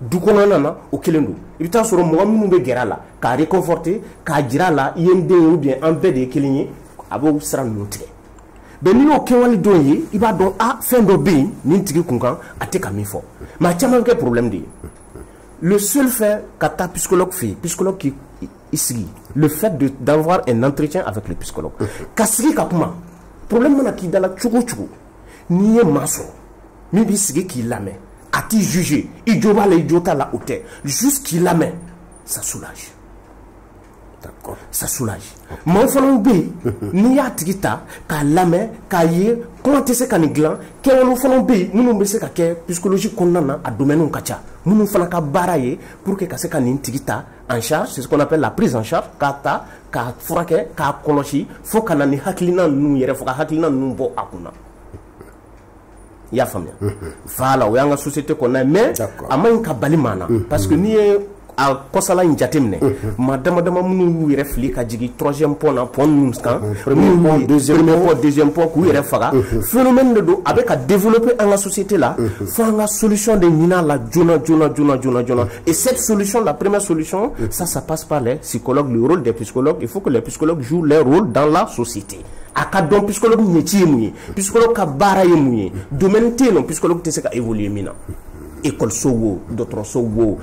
du kɔnɔna na o kelen don i bɛ taa sɔrɔ mɔgɔ minnu bɛ gɛrɛ a la k'a réconforter k'a jira a la i ye n den ye ou bien an bɛɛ de ye kelen ye a b'o sira ninnu tigɛ mais n'i y'o kɛwale dɔn ye i b'a dɔn fɛn dɔ bɛ yen nin tigi kun kan a tɛ ka min fɔ mais a caman bɛ kɛ problème de ye le seul fait ka taa psychologue fɛ yen psychologue k'i sigi le fait d'avoir un entretien avec le psychologue ka sigi ka kuma problème mana k'i da la cogo o cogo n'i ye maa sɔrɔ min b'i sigi k'i lamɛn a t'i juger i jo b'a la i jo t'a la o tɛ juste k'i lamɛn ça soulage. D'accord. Ça soulage. Maa fana bɛ yen n'i y'a tigi ta k'a lamɛn k'a ye kuma tɛ se ka nin dilan kɛwalew fana bɛ yen minnu bɛ se ka kɛ psychologie kɔnɔna na a domaines ka ca minnu fana ka baara ye pour que ka se ka nin tigi ta en charge, c'est ce qu'on appelle la prise en charge, k'a ta k'a furakɛ k'a kɔlɔsi fo ka na ni hakilina ninnu yɛrɛ fo ka hakilina ninnu bɔ a kunna. I y'a faamuya. Voilà o y'an ka société kɔnɔna ye mais a man ɲi ka bali maa na parce que n'i ye a kɔsala in jateminɛ maa dama dama minnu y'u yɛrɛ fili ka jigin troisième point na point ninnu kan premier point deuxième point k'u yɛrɛ faga phénomène de don a bɛ ka développer an ka société la fo an ka solution de ɲini a la joona et cette solution la première solution ça passe par les psychologues, le rôle des psychologues. Il faut que les psychologues jouent leur rôle dans la société. A ka dɔn psychologue métier ye mun ye psychologue ka baara ye mun ye domaine tɛ yen nɔ psychologue tɛ se ka évoluer min na. École wo, dɔgɔtɔrɔso wo,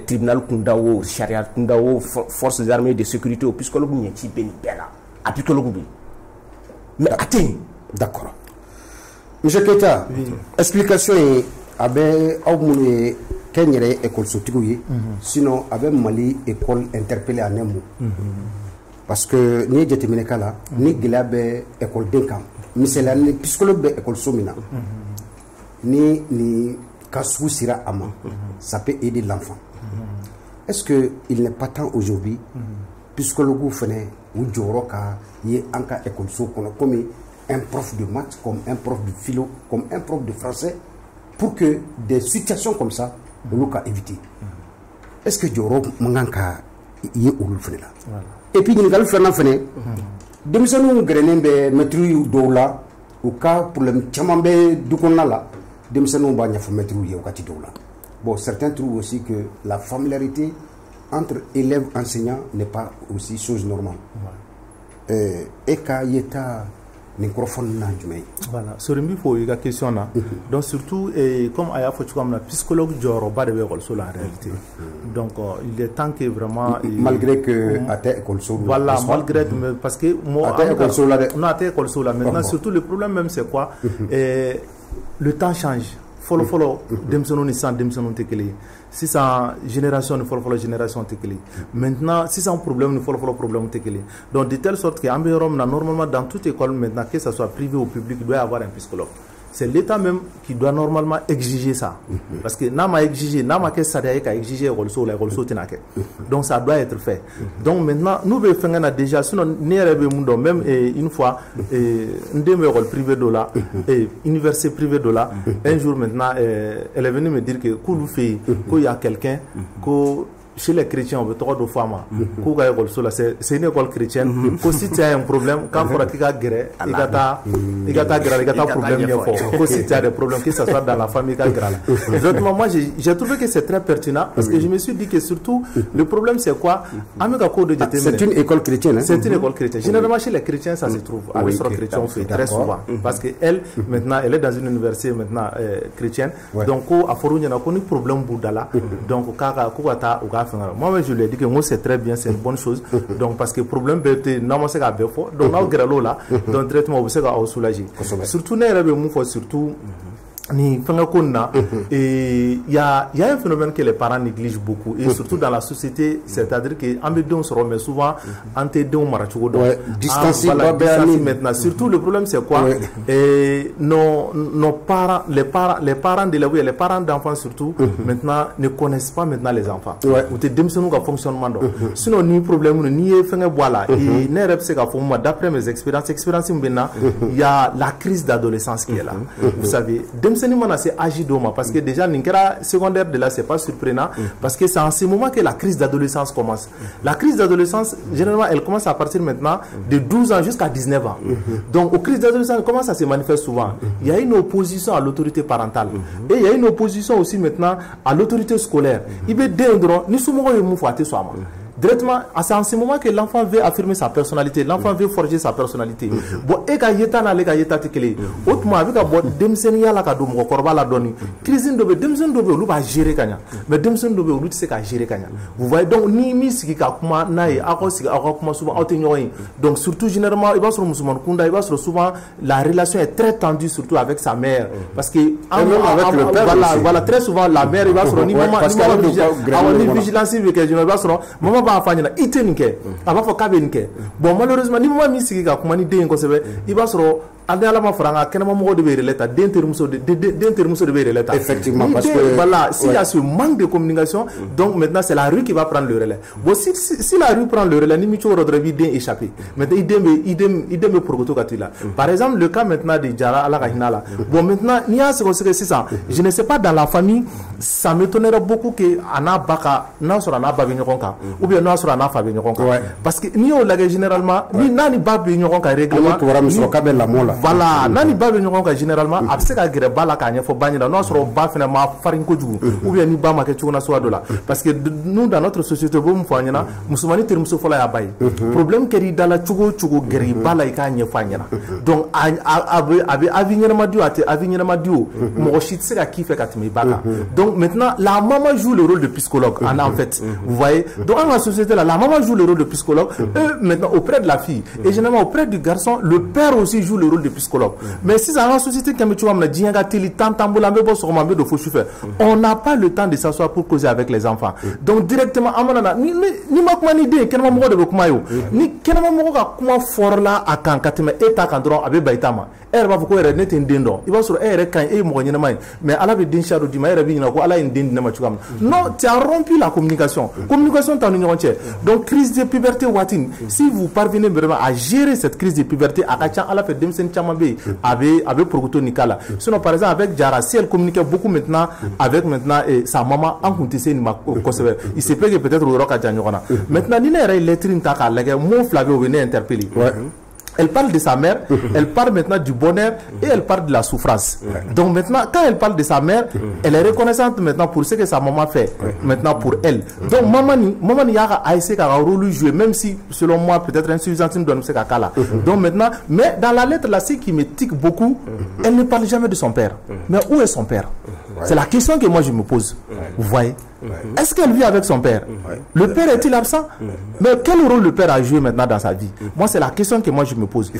tribunal kunda wo, charia kunda wo, forces armées de sécurité wo, psychologue ɲɛci bɛ nin bɛɛ la a psychologue bɛ yen mais a tɛ yen. D'accord. Monsieur Keita, explication ye a bɛ aw minnu ye kɛ n yɛrɛ ye écolesotigiw ye sinon a bɛ Mali école interpellé en un mot parce que n'i ye jateminɛ k'a la ni gɛlɛya bɛ écoleden kan misaliya ni psychologue bɛ écoleso min na ni ka sugu sera à ma, ça peut aider l'enfant. Est-ce qu'il n'est pas temps aujourd'hui, psychologue fene ou jɔyɔrɔ ka ye an ka écoleso kɔnɔ comme un prof de maths, comme un prof de philo, comme un prof de français, pour que des situations comme ça, olu ka éviter. Est-ce que jɔyɔrɔ man kan ka ye olu fene la? Et puis ɲininkali filanan fene, denmisɛnninw gɛrɛnen bɛ maître dɔw la, u ka problème caman bɛ du kɔnɔna la. Denmisɛnninw b'a ɲɛfɔ maître ye wagati dɔw la. Bon, certains trouvent aussi que la familiarité entre élèves et enseignants n'est pas aussi chose normale. Et ka yeta nin kɔrɔfɔli na jumɛn ye? Voilà, sur min fɔ i ka question na donc surtout comme a y'a fɔ cogoya min na psychologue jɔyɔrɔba de bɛ école la en réalité donc il est temps que vraiment malgré que a tɛ école voilà malgré parce que moi a tɛ école la dɛ non a tɛ école la maintenant surtout le problème même c'est quoi le temps change. Fɔlɔ denmisɛnninw ni sisan denmisɛnninw tɛ kelen ye sisan génération ni fɔlɔ génération tɛ kelen maintenant sisan problème ni fɔlɔ problème tɛ kelen donc de telle sorte que an bɛ yɔrɔ min na normalement dans toute école maintenant que ça soit privé ou public il doit y avoir un psychologue. C'est l'État même qui doit normalement exiger ça. Parce que n'a ma exigé, n'a ma qu'est-ce qu'à exiger l'école tenake. Donc ça doit être fait. Donc maintenant, nous devons faire déjà, sinon, même une fois, une école privée de là, université privée de là, un jour maintenant, elle est venue me dire que qu'il y a quelqu'un, chez les chrétiens, on veut trop de femmes. C'est une école chrétienne. Si tu as un problème, quand il faut qu'il y ait un problème, si tu as des problèmes, que ce soit dans la famille, exactement. Moi, j'ai trouvé que c'est très pertinent parce que je me suis dit que surtout, le problème, c'est quoi? C'est une école chrétienne. C'est une école chrétienne. Généralement, chez les chrétiens, ça se trouve. À l'histoire chrétienne, on fait très souvent. Parce qu'elle, maintenant, elle est dans une université maintenant chrétienne. Donc, il y a un problème boudala. Donc, moi je lui ai dit que moi c'est très bien, c'est une bonne chose. Donc parce que le problème c'est non c'est qu'à faire donc là grelo là donc traitement vous savez à soulager surtout surtout ni et il y a un phénomène que les parents négligent beaucoup et surtout dans la société, c'est-à-dire que ambedon se remet souvent antedon marachugo distancé maintenant surtout le problème c'est quoi et nos parents les parents de la les parents d'enfants surtout maintenant ne connaissent pas maintenant les enfants ou te demsonu ka fonctionnement sinon ni problème ni fenga voilà et ne rep c'est ka moi d'après mes expériences maintenant il y a la crise d'adolescence qui est là vous savez c'est âgé d'homme parce que déjà l'inkera secondaire de là c'est pas surprenant parce que c'est en ce moment que la crise d'adolescence commence. La crise d'adolescence généralement elle commence à partir maintenant de 12 ans jusqu'à 19 ans. Donc aux crises d'adolescence comment ça se manifeste souvent? Il y a une opposition à l'autorité parentale et il y a une opposition aussi maintenant à l'autorité scolaire. Il veut dendre ni soumo yo mu fate soama. directement, c'est en ce moment que l'enfant veut affirmer sa personnalité, l'enfant veut forger sa personnalité. Bon, et quand yeta na le ka yeta tekele, autrement avec bon demseni ya la ka do mo korba la doni. Crise dobe demsen dobe lu ba gérer kanya. Mais demsen dobe lu tse ka gérer kanya. Vous voyez donc ni mi siki ka kuma nae ako siki ako kuma souvent autenyoy. Donc surtout généralement il va sur musulman kunda, il va sur souvent la relation est très tendue surtout avec sa mère parce que voilà très souvent la mère il va sur ni maman ni vigilance avec il va sur maman ba fanya itenike aba fo kabenike bon malheureusement ni maman mi sigi ka kuma ni den ko sebe il va sur ande ala ma franga kenema mo de be relata d'intermuso de be relata effectivement parce que voilà s'il y a ce manque de communication donc maintenant c'est la rue qui va prendre le relais bon si la rue prend le relais ni mi cho rodre bi den échapper maintenant idem progoto katila par exemple le cas maintenant de Jara ala kahinala bon maintenant ni a ce que c'est ça je ne sais pas dans la famille ça m'étonnerait beaucoup que ana baka na sura na babi nyokonka ou bien na sura na fabi nyokonka parce que ni o la généralement ni nani babi nyokonka règlement voilà nani babi nyokonka généralement abse ka gere bala ka nyefo banyina no sura ba fina ma farin ko jugu ou bien ni ba ma ke chuna so dola parce que nous dans notre société bo mu fanyana musumani termuso fola ya bay problème que ri dala chugo geri bala ka nyefanyana donc abi avignera madio ate avignera madio mo shitse ka kife ka timi baka donc maintenant la maman joue le rôle de psychologue en fait vous voyez donc dans la société là la maman joue le rôle de psychologue maintenant auprès de la fille et généralement auprès du garçon le père aussi joue le rôle de psychologue mais si dans la société comme tu vois me dit nga teli tantambola me bo so ma de fo chauffeur on n'a pas le temps de s'asseoir pour causer avec les enfants donc directement amana ni makuma ni de kenema mo de kuma yo ni kenema mo ka kuma for la akan katime eta kan dron abe baitama va ko ere neten dendo il va sur ere kan e mo nyina mai mais ala be din shadow di mai ere bi na ko ala indin na ma chukam non tu as rompu la communication tan union entière donc crise de puberté watin si vous parvenez vraiment à gérer cette crise de puberté akacha ala fait demsen chamabe avait progoto nikala sinon par exemple avec Jara si elle communiquait beaucoup maintenant avec sa maman en contesté ni ma conserver il se peut que peut-être le roka janyona maintenant ni ne lettre ta ka lege mon flavio venait interpeller elle parle de sa mère, elle parle maintenant du bonheur et elle parle de la souffrance. Donc maintenant, quand elle parle de sa mère, elle est reconnaissante maintenant pour ce que sa maman fait maintenant pour elle. Donc maman ni a essayé qu'à rôle jouer, même si selon moi peut-être insuffisant de nous là. Donc maintenant, mais dans la lettre là, ce qui me tique beaucoup, elle ne parle jamais de son père. Mais où est son père? C'est la question que moi je me pose. Vous voyez? Est-ce qu'elle vit avec son père? Le père est-il absent? Mais quel rôle le père a joué maintenant dans sa vie? Moi, c'est la question que moi je me pose.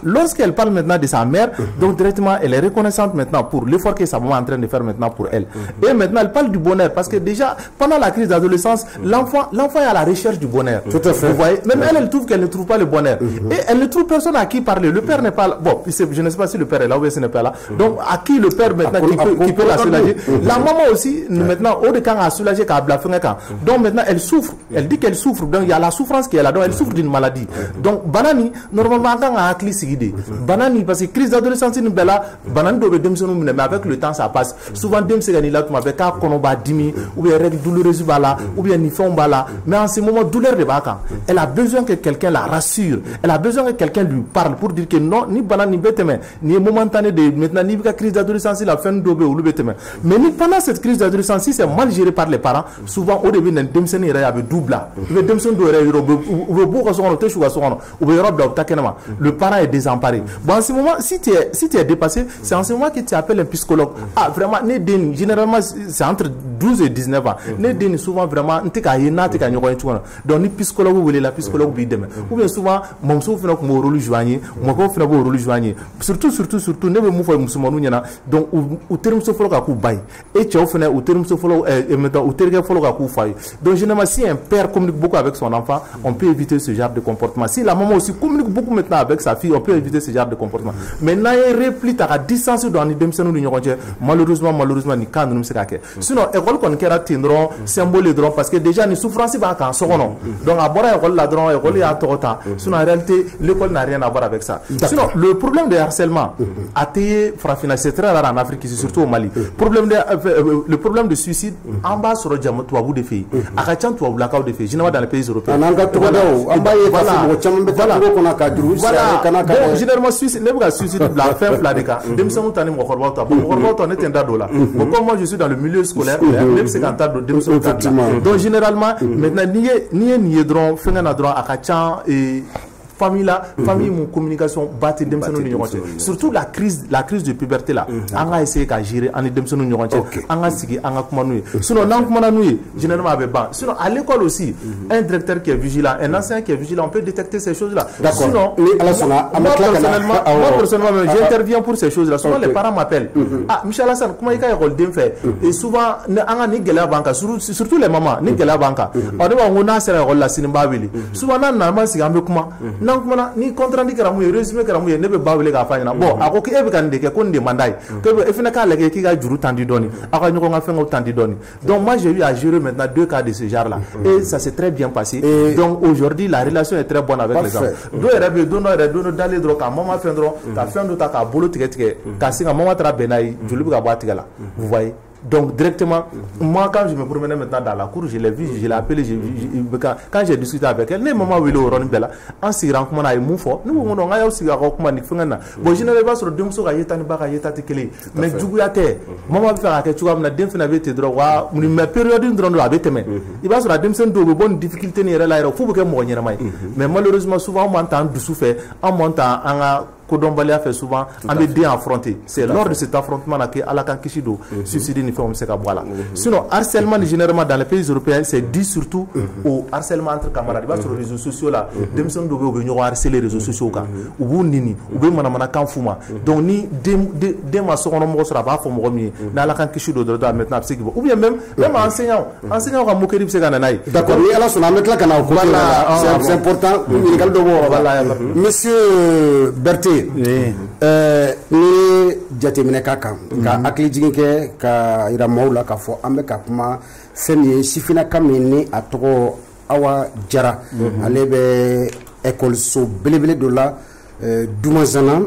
Lorsqu'elle parle maintenant de sa mère, donc directement, elle est reconnaissante maintenant pour l'effort que sa maman est en train de faire maintenant pour elle. Et maintenant, elle parle du bonheur parce que déjà, pendant la crise d'adolescence, l'enfant est à la recherche du bonheur. Tout à fait. Vous voyez? Même elle trouve qu'elle ne trouve pas le bonheur. Et elle ne trouve personne à qui parler. Le père n'est pas là. Bon, je ne sais pas si le père est là ou bien ce n'est pas là. Donc, à qui le père maintenant qui peut la soulager? La maman aussi, maintenant, au quand a soulagé qu'à blaffer quand. Donc maintenant elle souffre, elle dit qu'elle souffre, donc il y a la souffrance qui est là, donc elle souffre d'une maladie. Donc banani normalement quand a cli sigide banani parce que crise d'adolescence ni bella banani dobe demsonu mais avec le temps ça passe. Souvent demse gani là tu avec ka konoba dimi ou bien règle douloureuse bala ou bien ni fond bala mais en ce moment douleur de baka elle a besoin que quelqu'un la rassure, elle a besoin que quelqu'un lui parle pour dire que non ni banani beteme ni momentané de maintenant ni crise d'adolescence la fin dobe ou le beteme mais ni pendant cette crise d'adolescence si c'est mal géré par les parents, souvent au début d'un demsen il y a double. Le parent est désemparé. Bon, en ce moment, si tu es dépassé, c'est en ce moment que tu appelles un psychologue. Ah, vraiment, généralement, c'est entre 12 et 19 ans. Souvent, vraiment, donc, ni psychologue ou la psychologue ou bien souvent, mon souffle n'a pas rôle joigné, mon corps n'a pas rôle joigné. Surtout, ne me mouille musulman, donc, au terme de follow à coup bail. Et tu as fait au terme de follow et maintenant, au terme de follow à coup faille. Donc, généralement, si un père communique beaucoup avec son enfant, on peut éviter ce genre de comportement. Si la maman aussi communique beaucoup maintenant avec sa fille, on peut éviter ce genre de comportement. Maintenant, il réplique à distance dans les démissions de l'Union européenne. Malheureusement, ni quand nous ne sommes pas. Sinon, l'école qu'on a tindron, symbole dron, parce que déjà, les souffrances va quand son nom. Donc, à boire l'école là dron, l'école est à Torota. Sinon, en réalité, l'école n'a rien à voir avec ça. Sinon, le problème de harcèlement, ATE, Frafina, c'est très rare en Afrique, c'est surtout au Mali. Le problème de suicide, en bas sur le diamant, tu as vu des filles. À Kachan, tu as vu la cause des filles. Généralement dans les pays européens. Voilà. Généralement, suicide, les suicide, la fin, la déca. Dem sont tani mo korba bon korba on est un dadola. Bon comme moi je suis dans le milieu scolaire, même c'est quand dem sont donc généralement maintenant ni dron fenga dron à Kachan et famille mon communication batte dem sonu ni surtout la crise de puberté là on a essayé à gérer en dem sonu ni on a sigi on a kuma nous sinon nan kuma nous généralement avec ban sinon à l'école aussi un directeur qui est vigilant un enseignant qui est vigilant on peut détecter ces choses là sinon moi personnellement j'interviens pour ces choses là souvent les parents m'appellent Michel Hassan comment il y a école dem fait et souvent on a ni gela banka surtout les mamans ni gela banka on a sera école là sinimba wili souvent nan normalement si ambe kuma nan kuma ni contrat di karamu résumé karamu ne be bawle ka fanya bon ako ki e be kan de ke kon de mandai que e fina ka leke ki ga juru tandi doni aka nyoko nga fenga tandi doni donc moi j'ai eu à gérer maintenant 2 cas de ce genre là et ça s'est très bien passé donc aujourd'hui la relation est très bonne avec les gens do rebe do no d'aller droit ka maman fendro ka fendo ta ka bolo tike ka singa maman tra benai julu ka boîte là vous voyez. Donc directement, moi quand je me promenais maintenant dans la cour, je l'ai vu, je l'ai appelé, quand j'ai discuté avec elle, les mamans où on bella, en s'y rend comme on a eu moufo, nous on a aussi à recommander fingana. Bon, je n'avais pas sur le démon à yétan baka yétan tekele, mais du coup yate, maman faire que tu as na dem fina vete droit, mais période d'une drone avec mais il va sur la dem sen do bonne difficulté ni là, il faut que moi n'y mai. Mais malheureusement souvent on m'entend du souffle, on m'entend en Kodonbalia fait souvent en bien affronter. C'est lors de cet affrontement que Alakan Kishido suicide ni fait on sait voilà. Sinon harcèlement généralement dans les pays européens c'est dû surtout au harcèlement entre camarades. Sur les réseaux sociaux là, dem son do be ñoo harceler les réseaux sociaux ka. Ou bu nini, ou be mana kan fuma. Donc ni dem ma sokono mo sera ba fo mo mi na Alakan Kishido do maintenant c'est ou bien même enseignant ka mo keri c'est kana nai. D'accord, ni ala sona metla kana ko. C'est important ni gal do voilà. Monsieur Berté ni jateminɛ ka kan ka hakili jigin kɛ ka yira maaw la k'a fɔ an bɛ ka kuma fɛn min ye sifinnaka min ni a tɔgɔ Awa Jara ale bɛ écoleso belebele dɔ la Dumazana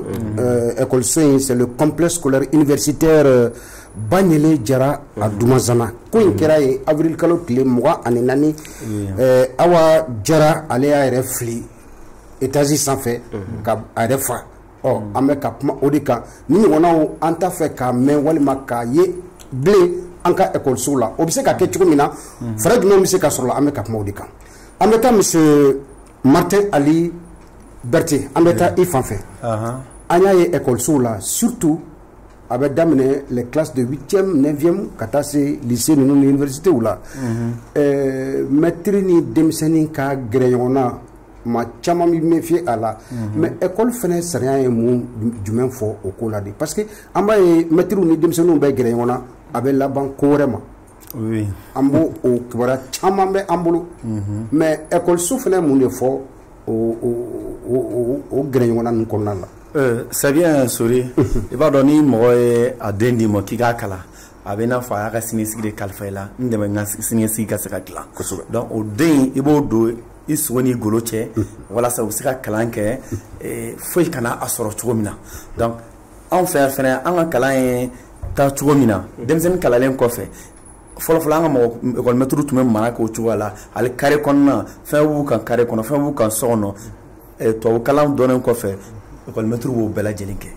écoleso in c'est le complexe scolaire universitaire Banyele Jara a Dumazana ko in kɛra ye avril kalo tile 24 Awa Jara ale y'a yɛrɛ fili étage sanfɛ ka a yɛrɛ fa an bɛ ka kuma o de kan ni ɲɔgɔnnaw an t'a fɛ ka mɛn walima k'a ye bilen an ka écolesow la o bɛ se ka kɛ cogo min na fɛɛrɛ jumɛn bɛ se ka sɔrɔ la an bɛ ka kuma o de kan an bɛ taa monsieur Martin Ali Berté an bɛ taa i fan fɛ an y'a ye écolesow la surtout a bɛ daminɛ les classes de 8e 9e ka taa se lycée ninnu ni université la maître ni denmisɛnnin ka gɛrɛ ɲɔgɔn na ma caman bi méfier à la mais école fɛnɛ sariya ye mun jumɛn fɔ o ko la de parce que an b'a ye maîtres ni denmisɛnninw bɛ gɛrɛ ɲɔgɔn na a bɛ laban ko wɛrɛ ma an b'o o kibaruya caman bɛ an bolo mais écoleso fɛnɛ mun de fɔ o gɛrɛ ɲɔgɔn na ninnu kɔnɔna la c'est bien Sori i b'a dɔn ni mɔgɔ ye a den d'i ma k'i k'a kalan a bɛ n'a fɔ a y'a ka siniɲɛsigi de kalifa i la n dɛmɛ n ka siniɲɛsigi ka se ka dilan donc o den i b'o don i sogo ni golo cɛ walasa u bɛ se ka kalan kɛ foyi kana a sɔrɔ cogo min na donc anw fɛ fɛnɛ an ka kalan ye taa cogo min na denmisɛnnin kalanlen kɔfɛ fɔlɔfɔlɔ an ka mɔgɔ école maître tun bɛ mara k'o cogoya la ale carré kɔnɔna fɛn b'u kan carré kɔnɔ fɛn b'u kan so kɔnɔ tubabu kalan dɔnnen kɔfɛ école maître b'o bɛɛ lajɛlen kɛ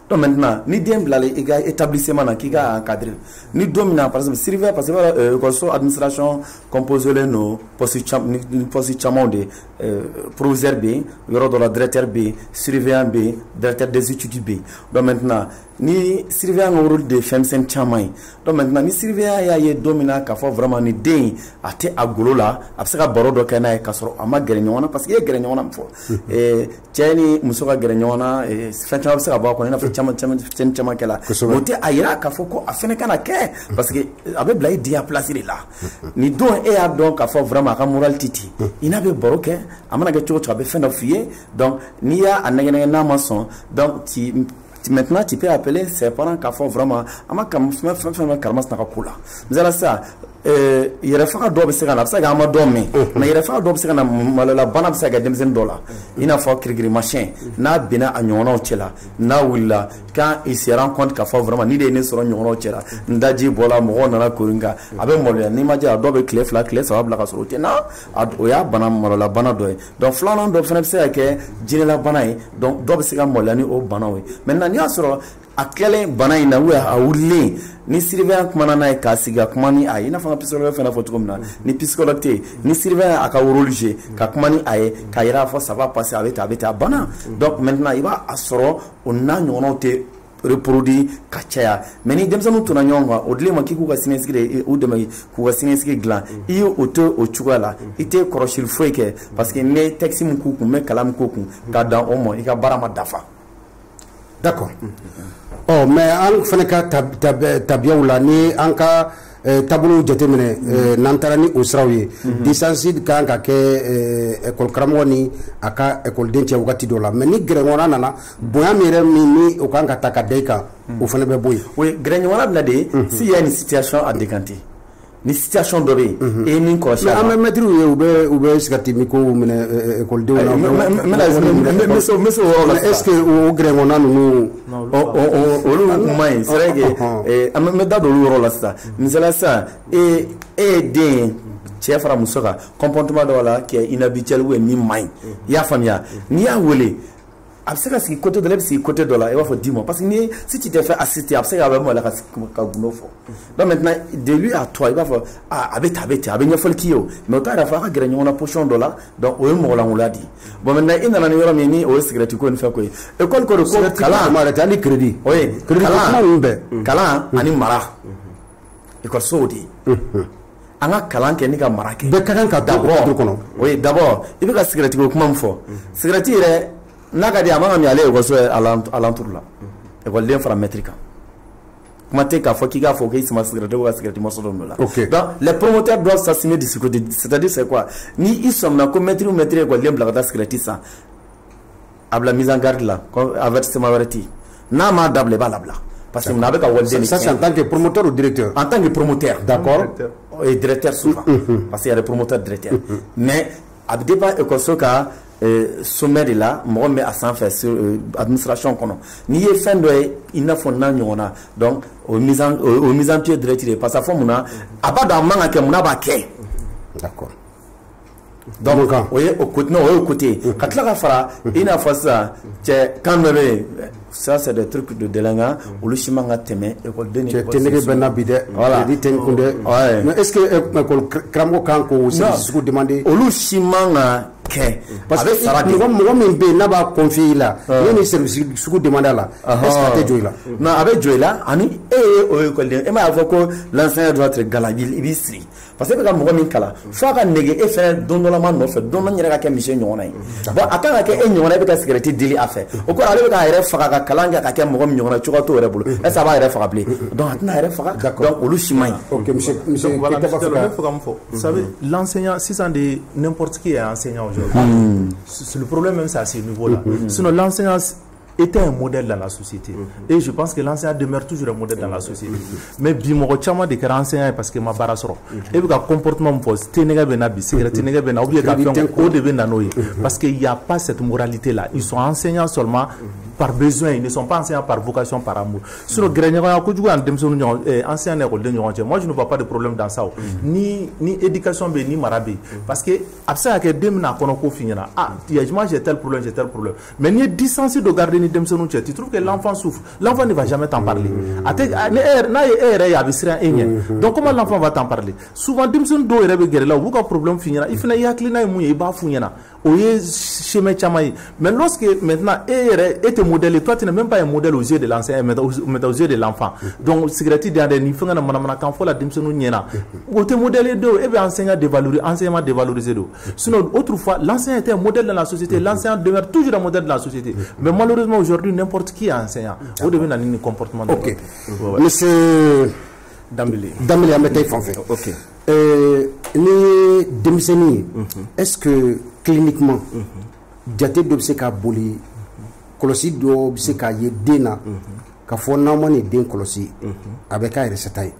donc maintenant ni den bilala i ka établissement na k'i ka encadrer ni don min na par exemple surveillant parce que école administration composé no poste caman de proviseur bɛ yen yɔrɔ dɔ la directeur bɛ yen surveillant bɛ yen directeur des études bɛ yen donc maintenant ni surveillant ka rôle de fɛn misɛnnin caman ye donc maintenant ni surveillant y'a ye don min na k'a fɔ vraiment ni den a tɛ a golo la a bɛ se ka baro dɔ kɛ n'a ye k'a sɔrɔ a ma gɛrɛ ɲɔgɔn na parce que i ye gɛrɛ ɲɔgɔn na min fɔ cɛ ni muso ka gɛrɛ ɲɔgɔn na fɛn caman bɛ se ka bɔ a kɔnɔ i n'a fɔ caman kɛla o tɛ a yira k'a fɔ ko a fɛnɛ kana kɛ parce que a bɛ bila i di a place de la ni don e y'a dɔn k'a fɔ vraiment a ka moral tɛ ten i n'a bɛ baro kɛ a mana kɛ cogo o cogo a bɛ fɛn dɔ f'i ye donc n'i y'a nɛgɛnɛgɛ n'a ma sɔn donc maintenant tu peux appeler ses parents k'a fɔ vraiment a ma fɛn karama sina ka ko la misala sisan yɛrɛ faga dɔw bɛ se ka na a bɛ se k'an ma dɔn mɛn mais yɛrɛ faga dɔw bɛ se ka na malola bana bɛ se ka kɛ denmisɛnnin dɔ la i n'a fɔ kirikirimasiyɛn n'a benna a ɲɔgɔnnaw cɛ la n'a wulila quand il se rend compte k'a fɔ vraiment ni de ye ne sɔrɔ ɲɔgɔnnaw cɛ la n daji bɔra mɔgɔw nana kori n kan a bɛ maloya n'i ma diya dɔw bɛ tile 2 tile 3 bila ka sɔrɔ o tɛ na o y'a bana malola bana dɔ ye donc filanan dɔ fana bɛ se ka kɛ jinɛla bana ye donc dɔw bɛ se ka maloya ni o banaw ye maintenant n'i y'a sɔrɔ a tilalen bana in na ou a wulilen ni surveillant kumana n'a ye k'a sigi ka kuma ni a ye i n'a fɔ n ka psychologue fana fɔ cogo min na ni psychologue tɛ yen ni surveillant a ka rôle jouer ka kuma ni a ye k'a yira k'a fɔ ça va passer a bɛ tan bana donc maintenant i b'a sɔrɔ o n'a ɲɔgɔnnaw tɛ reproduit ka caya mais ni denmisɛnninw tonna ɲɔgɔn kan o dilen ma k'i k'u ka siniɲɛsigi de u dɛmɛ k'u ka siniɲɛsigi dilan i ye o to o cogoya la i tɛ kɔlɔsili foyi kɛ parce que n bɛ texte min k'u kun n bɛ kalan min k'u kun k'a dan o ma i ka baara ma dafa. D'accord. Oh, mais an fana ka tabiyaw la ni an ka taabolo jateminɛ n'an taara ni o siraw ye lisansi kan ka kɛ école karamɔgɔ ni a ka écoleden cɛ wagati dɔ la mais ni gɛrɛɲɔgɔnna nana bonya min yɛrɛ min ni o kan ka ta ka da i kan o fana bɛ bɔ yen. Oui, gɛrɛɲɔgɔnna bɛna de s'il y a une situation à décanter. Ni situation dɔ bɛ yen e ye min kɔlɔsi a la. mais an bɛ mɛtiriw ye u bɛ sigarati mi ko minɛ écoledenw na. n bɛ se o yɔrɔ la sisan. est ce que o gɛrɛɲɔgɔnna ninnu. olu kuma ye c'est vrai que an bɛ da don olu yɔrɔ la sisan misaliya sisan e ye den ye cɛ fara muso kan comportement dɔw la qui est inhabituel ou min man ɲi i y'a faamuya n'i y'a wele a bɛ se ka sigi côté dɔ la i bɛ sigi côté dɔ la i b'a fɔ dis-moi parce que ni si tu t'es fait assister a bɛ se ka bɛ mɔgɔ la ka gundo fɔ donc maintenant de lui à toi i b'a fɔ a bɛ tan a bɛ ɲɛfɔli k'i ye o mais o t'a yɛrɛ fɔ a ka gɛrɛ ɲɔgɔn na position dɔ la donc o ye mɔgɔlankolon di bon maintenant i nana ni yɔrɔ min ni o ye cigarette ko ni fɛn ko ye école ko de ko kalan hali crédit kalan ani mara école de ye an ka kalan kɛ ni ka mara kɛ bɛɛ ka kan ka d'abord oui d'abord i bɛ ka cigarette ko kuma min fɔ cigarette yɛrɛ n'a ka di a man ka min ale école so alentour la écoleden fara maître kan kuma tɛ k'a fɔ k'i k'a fɔ k'i sama cigarette ou ka cigarette mɔsɔn dɔ la donc les promoteurs doivent s'assumer de ce côté c'est-à-dire c'est quoi ni i sɔmina ko maître ou maître écoleden bila ka taa cigarette san a bila mise en garde la avertissement wɛrɛ tɛ yen n'a m'a dabila i b'a labila parce que n'a bɛ ka waliden ça c'est en tant que promoteur ou directeur en tant que promoteur d'accord et directeur souvent parce qu'il y a des promoteurs directeurs mais a bɛ dépend école so ka sommet de la mɔgɔ min bɛ a sanfɛ sur administration kɔnɔ n'i ye fɛn dɔ ye i n'a fɔ n'a ɲɔgɔn na donc o mise en pied direct de parce que fɔ mun na a b'a dɔn a man ka kɛ mun na b'a kɛ d'accord donc o ye o côté ka tila ka fara i n'a fɔ sisan cɛ kan dɔ bɛ yen ça c'est des trucs de délinquants olu si man ka tɛmɛ écoleden ni cɛ tɛnɛgɛ bɛ na bi dɛ voilà di tɛ kun dɛ mais est ce que école karamɔgɔ kan k'o sugu demander olu si man ka kɛ parce que mɔgɔ min bɛ yen n'a b'a confier i la ni service sugu demander la est ce que a tɛ jɔ i la non a bɛ jɔ i la ani e ye o écoleden e m'a fɔ ko l'enseignant doit être galant i b'i siri parce que e bɛ ka mɔgɔ min kalan fo a ka nege e fɛnɛ don dɔ la ma nɔfɛ don dɔ yɛrɛ ka kɛ misi ɲɔgɔnna ye bon a kan ka kɛ e ɲɔgɔnna e bɛ ka cigarette dili a fɛ o kɔrɔ ale bɛ k'a yɛrɛ faga ka kalan kɛ ka kɛ mɔgɔ min ɲɔgɔnna cogoya t'o yɛrɛ bolo est ce que a b'a yɛrɛ faga bilen donc a tɛna yɛrɛ faga donc olu si man ɲi. ok monsieur voilà monsieur ne fɔ ka mun fɔ vous savez l'enseignant sisan de n'importe qui est enseignant aujourd'hui c'est le problème même c'est à ce niveau là sinon l'enseignant était un modèle dans la société et je pense que l'enseignant demeure toujours un modèle dans la société mais bi mɔgɔ caman de kɛra enseignant parce que ma baara sɔrɔ e bɛ ka comportement min fɔ te nɛgɛ bɛ na bi cigarette nɛgɛ bɛ na ou bien ka fɛn o de bɛ na n'o ye parce que il y a pas cette moralité là ils sont enseignants seulement par besoin ils ne sont pas enseignants par vocation par amour sinon gɛrɛɲɔgɔnya kojugu an denmisɛnninw ɲɔgɔn enseignant ni écoleden ɲɔgɔn cɛ moi je ne vois pas de problème dans ça ni éducation bɛ yen ni mara bɛ yen parce que a bɛ se ka kɛ den bɛna a kɔnɔ ko f'i ɲɛna ah moi j'ai tel problème mais n'i ye distance dɔ garder ni denmisɛnninw cɛ tu trouves que l'enfant souffre l'enfant ne va jamais t'en parler n'a ye e yɛrɛ ye a bɛ siran e ɲɛ donc comment l'enfant va t'en parler souvent denmisɛnnin dɔw yɛrɛ bɛ gɛrɛ la u b'u ka problème f'i ɲɛna i fana i hakilina ye mun ye i b'a f'u ɲɛna o ye chemin caman ye mais lorsque maintenant e yɛrɛ e tɛ modèle toi tu n'es même pas un modèle aux yeux de l'enseignant mais aux yeux de l'enfant donc cigarette di yan dɛ nin fɛn ka na manamanakan fɔ la denmisɛnninw ɲɛna o tɛ modèle dɔw e bɛ enseignement dévalorisé do sinon autrefois l'enseignant était un modèle dans la société l'enseignant demeure toujours un modèle dans la société mais malheureusement aujourd'hui n'importe qui est enseignant o de bɛ na ni comportement de ok monsieur Dambélé an bɛ taa i fan fɛ ok ni denmisɛnnin ye est ce que cliniquement jate dɔ bɛ se ka boli kɔlɔsi dɔ bɛ se k'a ye den na k'a fɔ n'aw ma nin den kɔlɔsi a bɛ k'a yɛrɛ sata ye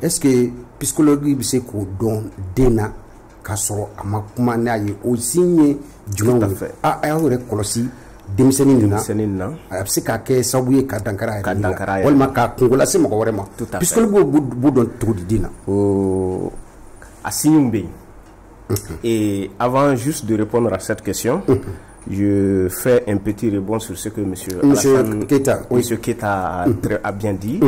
est-ce que psychologue bɛ se k'o dɔn den na k'a sɔrɔ a ma kuma n'a ye o signe ye jumɛnw ye a y'aw yɛrɛ kɔlɔsi denmisɛnnin nin na a bɛ se k'a kɛ sababu ye ka dankara a yɛrɛ la walima k'a kungo lase mɔgɔ wɛrɛ ma psychologue b'o dɔn cogo di den na a signe bɛ yen et avant juste de répondre à cette question je fais un petit rebond sur ce que monsieur Keita a bien dit.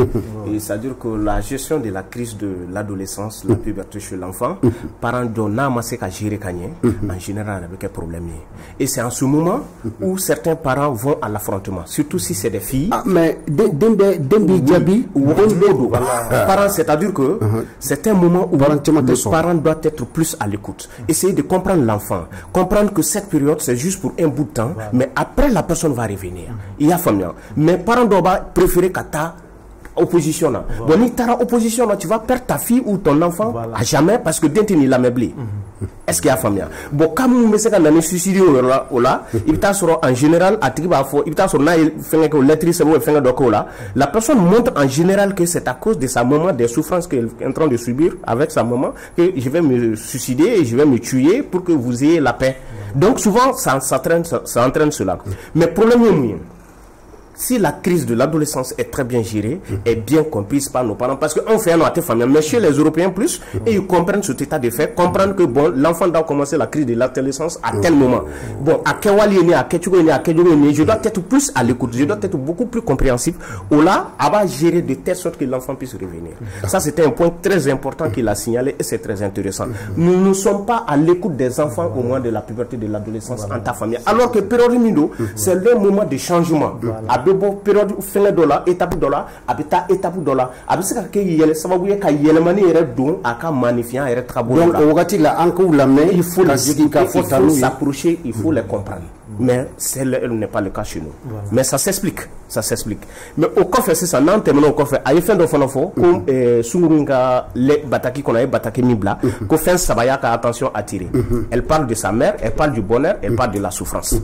C'est-à-dire que la gestion de la crise de l'adolescence, la puberté chez l'enfant, parents donnent à gérer en général avec un problème. Et c'est en ce moment où certains parents vont à l'affrontement, surtout si c'est des filles. Ah, mais parents, c'est-à-dire que c'est un moment où le parent doit être plus à l'écoute. Essayer de comprendre l'enfant, comprendre que cette période c'est juste pour un bout de temps, mais après la personne va revenir. Il y a famille. Mais parents doivent préférer qu'à ta opposition là. Bon, ni ta opposition là, tu vas perdre ta fille ou ton enfant à jamais parce que dentine il l'a meublé. Est-ce qu'il y a famille? Bon, comme nous me savons dans suicide ou là, il t'a sur en général à il t'a sur la personne montre en général que c'est à cause de sa maman, des souffrances qu'elle est en train de subir avec sa maman que je vais me suicider et je vais me tuer pour que vous ayez la paix. Donc souvent ça entraîne cela. Mais problème si la crise de l'adolescence est très bien gérée, est bien comprise par nos parents, parce qu'on fait un autre famille, mais chez les Européens plus, et ils comprennent cet état de fait, comprennent que bon, l'enfant doit commencer la crise de l'adolescence à tel moment. Bon, à Kewali, à Ketchoué, à Kedjoué, je dois être plus à l'écoute, je dois être beaucoup plus compréhensif. Ou là, à va gérer de telle sorte que l'enfant puisse revenir. Ça, c'était un point très important qu'il a signalé et c'est très intéressant. Nous ne sommes pas à l'écoute des enfants au moment de la puberté de l'adolescence en ta famille. Alors que période Mindo, c'est le moment de changement. Période fin dollar étape dollar habita étape dollar abisa ka yele sababu ye ka yelemani yere don aka magnifiant yere trabo donc au wakati la anko la mais il faut s'approcher, il faut les comprendre. Mais ce n'est pas le cas chez nous. Mais ça s'explique, mais au coffre c'est ça non terminons au coffre ay fin do fonofo comme sungunga les bataki qu'on a bataki mibla ko fin sabaya ka attention attirer. Elle parle de sa mère, elle parle du bonheur, elle parle de la souffrance.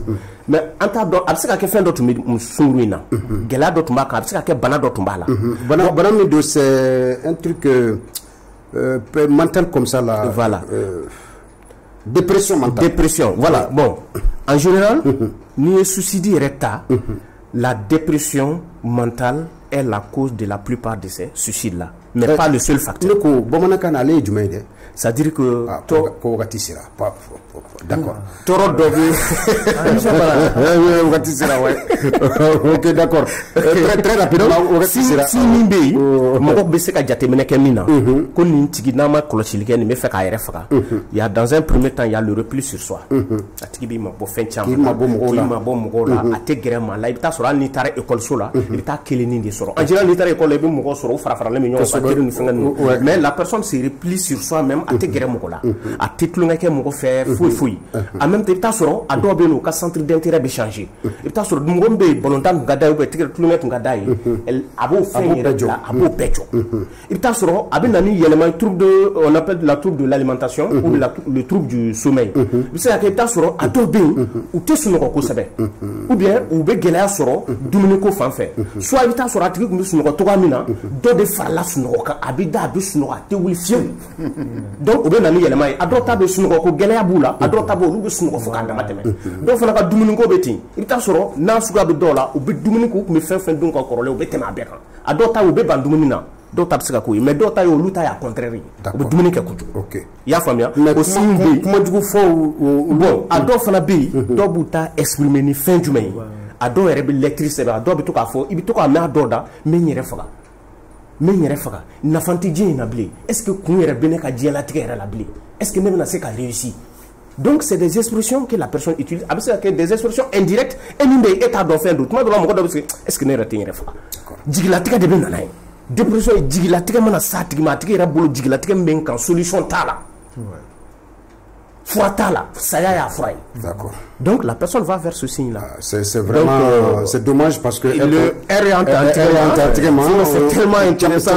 Mais anta do abisa ka fin do sunguina gela do tumba ka abisa ka bana do tumba la bana mi do c'est un truc mental comme ça là. Voilà. Dépression mentale. Dépression, voilà. Bon, en général, ni suicide recta, la dépression mentale est la cause de la plupart de ces suicides-là, mais pas le seul facteur. C'est-à-dire que d'accord. Ok, d'accord. Très rapidement. Si Nimbe, mon besseka jatemene kemina, qu'on n'intiginama kolosilige ne me fait qu'à RFA. Il y a dans un premier temps, il y a le repli sur soi. Atigibi ma bo fin cham, ma bo mogola, ategrema, là il t'a sur un nitare école sola, il t'a keleni de soro. En général, nitare école le mogo soro, frafra le mignon, mais la personne se replie sur soi-même, ategrema mogola, ateklunga ke mogo fait fouille. En même temps, il t'a sur un dobeno, qu'un centre d'intérêt be changer. Il t'a sur Mugombe, volontaire, gada ou tigre, clunet, gadaï, elle abo fait abo pecho. Il t'a sur abenani, il y a le trouble de, on appelle la trouble de l'alimentation ou le trouble du sommeil. Vous savez qu'il t'a sur adobe ou te sunoko kosabe. Ou bien, ou be gelea soro, dumuniko fanfait. Soit il t'a sur un truc, sunoko togamina, do de fala sunoka, abida abu sunoka, te wilfien. Donc, ou bien, nani yelema, adota be sunoko, gelea bula, adota bo, ou sunoko fokanda mateme. Donc, fana ka dumuniko beti. Il t'a sur, na suga be dola, ou be dumuniko, me fin donc encore le, ou be tema beka. Adota ou be bandumina. D'autres absaka koui mais d'autres ayo luta ya contraire o dumuni ke kutu OK ya famia aussi comment du fo bon ado fana bi do buta exprimer ni fin du mai ado rebe lectrice ba do bi to ka fo ibi to ka me adoda me nyere faga na fanti djin na blé est-ce que kun yere bene ka djela tigere la blé est-ce que même na se ka réussi. Donc c'est des expressions que la personne utilise avec des expressions indirectes et nous des états d'offre d'autres est-ce que ne retenir fa djilatika de bena nay dépression est djilatika mana satigmatika era bolo djilatika men kan solution tala Fouatala, ça y a froid. D'accord. Donc la personne va vers ce signe-là. C'est vraiment c'est dommage parce que le c'est tellement intéressant.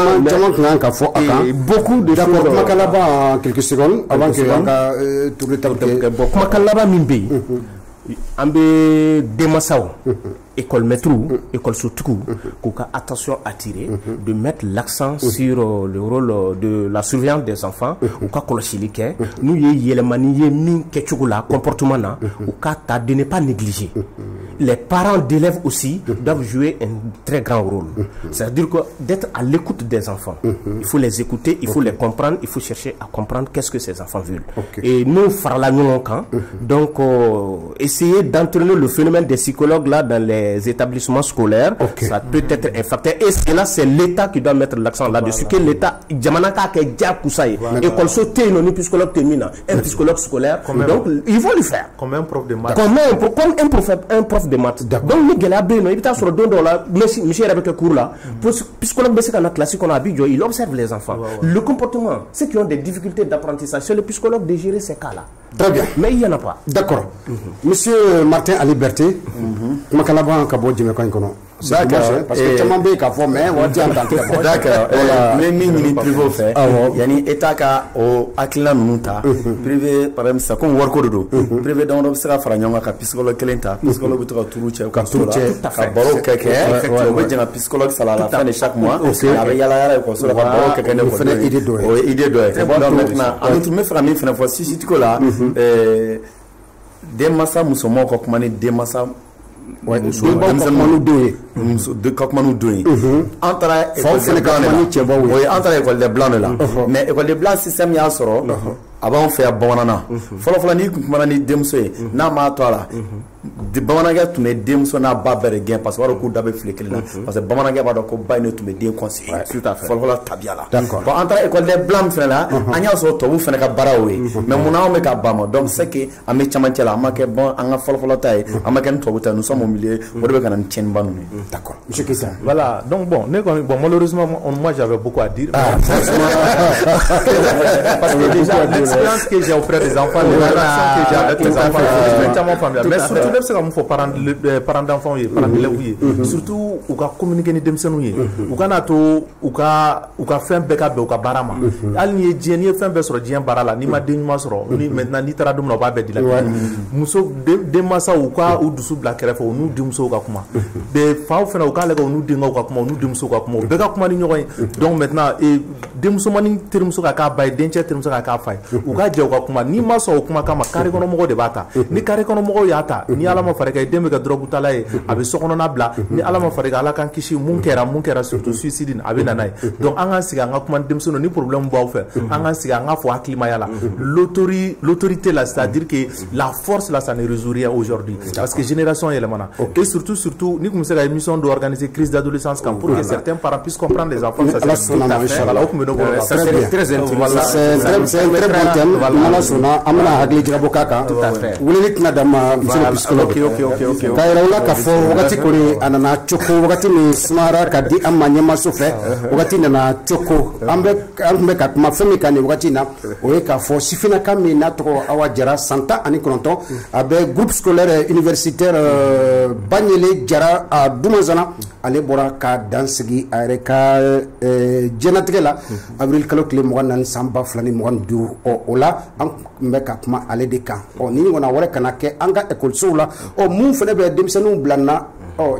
Et beaucoup de choses. D'accord, Makalaba en quelques secondes avant que tourner ta Makalaba Mimbe. an bɛ denmansaw école maître école sotigiw k'u ka attention attirer de mettre l'accent sur le rôle de la surveillance des enfants u ka kɔlɔsili kɛ n'u ye yɛlɛmani ye min kɛcogo la comportement na u ka ta de ne pas négliger. Les parents d'élèves aussi doivent jouer un très grand rôle. C'est-à-dire que d'être à l'écoute des enfants. Il faut les écouter, il faut les comprendre, il faut chercher à comprendre qu'est-ce que ces enfants veulent. Et nous, Farla Nyonkan, donc essayer d'entraîner le phénomène des psychologues là dans les établissements scolaires, ça peut être un facteur. Et c'est là, c'est l'État qui doit mettre l'accent là-dessus. Que l'État, Djamanaka, école sauté, non, psychologue termine, un psychologue scolaire. Donc, ils vont le faire. Comme un prof de maths. Comme un prof de maths. Donc, nous, il y a sur le don là, monsieur avec le cours là, psychologue baissé dans la classe qu'on a habitué, il observe les enfants. Le comportement, ceux qui ont des difficultés d'apprentissage, c'est le psychologue de gérer ces cas-là. Très bien. Mais il n'y en a pas. D'accord. Monsieur Martin à liberté, Makalaban Kabo Djimekoinkono. D'accord. Parce que tu m'as dit qu'à fond, mais on dit en tant que. D'accord. Les mini privé fait. Yani État ka o akila nuta. Privé par exemple ça comme work order. Privé dans l'observatoire faranyonga ka psychologue kelenta. Psychologue to ka turuche ka baro keke. Effectivement, on dit psychologue ça la fin de chaque mois. Avec yala ko so ka baro keke ne ko. Idée do. Idée do. Donc maintenant, en tout me frami fena fois si tu là des massa musomo ko kuma ni des massa de Kakmanou Doué. Entre école des blancs là. Mais école des blancs système ya soro. Avant faire banana. Folo ni kuma ni demso na ma to la. De banana tu me demso na ba bere gain parce que waro ku dabe flekeli là. Parce que banana ba do ko ba ne tu me dem conseil. Tout à fait. Folo tabia là. D'accord. Bon entre école des blancs fait là, anya so to bu fene ka barawe. Mais mona o me ka bama. Donc c'est que ame chamantela ma ke bon anga folo tay, ama ken to buta nous sommes au milieu, on devait quand même tienne ban. D'accord. Monsieur Kissa. Voilà. Donc bon, malheureusement moi j'avais beaucoup à dire. Parce que déjà l'expérience que j'ai auprès des enfants, les relations que j'ai avec les enfants, c'est extrêmement familial. Mais surtout, même si on faut parents d'enfants, parents d'élèves, surtout, on va communiquer avec des enfants, on va faire un backup, on va barama. Alni est fait un backup sur Dien Barala, ni ma dénuma sur, ni maintenant ni taradum n'a pas bédi la. Muso de massa ou quoi ou du sous black ref ou nous dimso kakuma. Des fois, on fait au cas là où nous dingo kakuma, nous dimso kakuma. Beka kuma ni nyoy. Donc maintenant, et dimso mani termso kaka bay denche termso kaka fay. Uka jauka kuma ni maso kuma kama kare kono mogo de bata ni kare kono mogo yata ni ala ma fareka dembe ga drogu talaye abe sokono na bla ni ala ma fareka ala kan kishi munkera surtout suicide abe nanay donc anga siga nga kuma demsono ni problème ba faire anga siga nga fo akima yala l'autorité là c'est-à-dire que la force là ça ne résout rien aujourd'hui parce que génération est mana et surtout ni comme ça émission d'organiser crise d'adolescence pour que certains parents puissent comprendre les enfants ça c'est très intéressant c'est un très bon thème. Voilà, sona amana hagli jirabo kaka. Tout à fait. Wuli tina dama monsieur le psychologue. Ok. Kaira ula kafo wakati kuri anana choko wakati ni smara kadi amma nyama sofe wakati na choko ambe katma femi kani wakati na oye kafo sifina kami na to awajara santa ani konto abe groupe scolaire universitaire Banyele jara a Dumazana ale bora ka dansigi areka jenatrela avril kalokle mwana samba flani mwana du o la an be ka kuma ale de kan ni ngona wore kana ke anga école soula o mun fene be demsenu blanna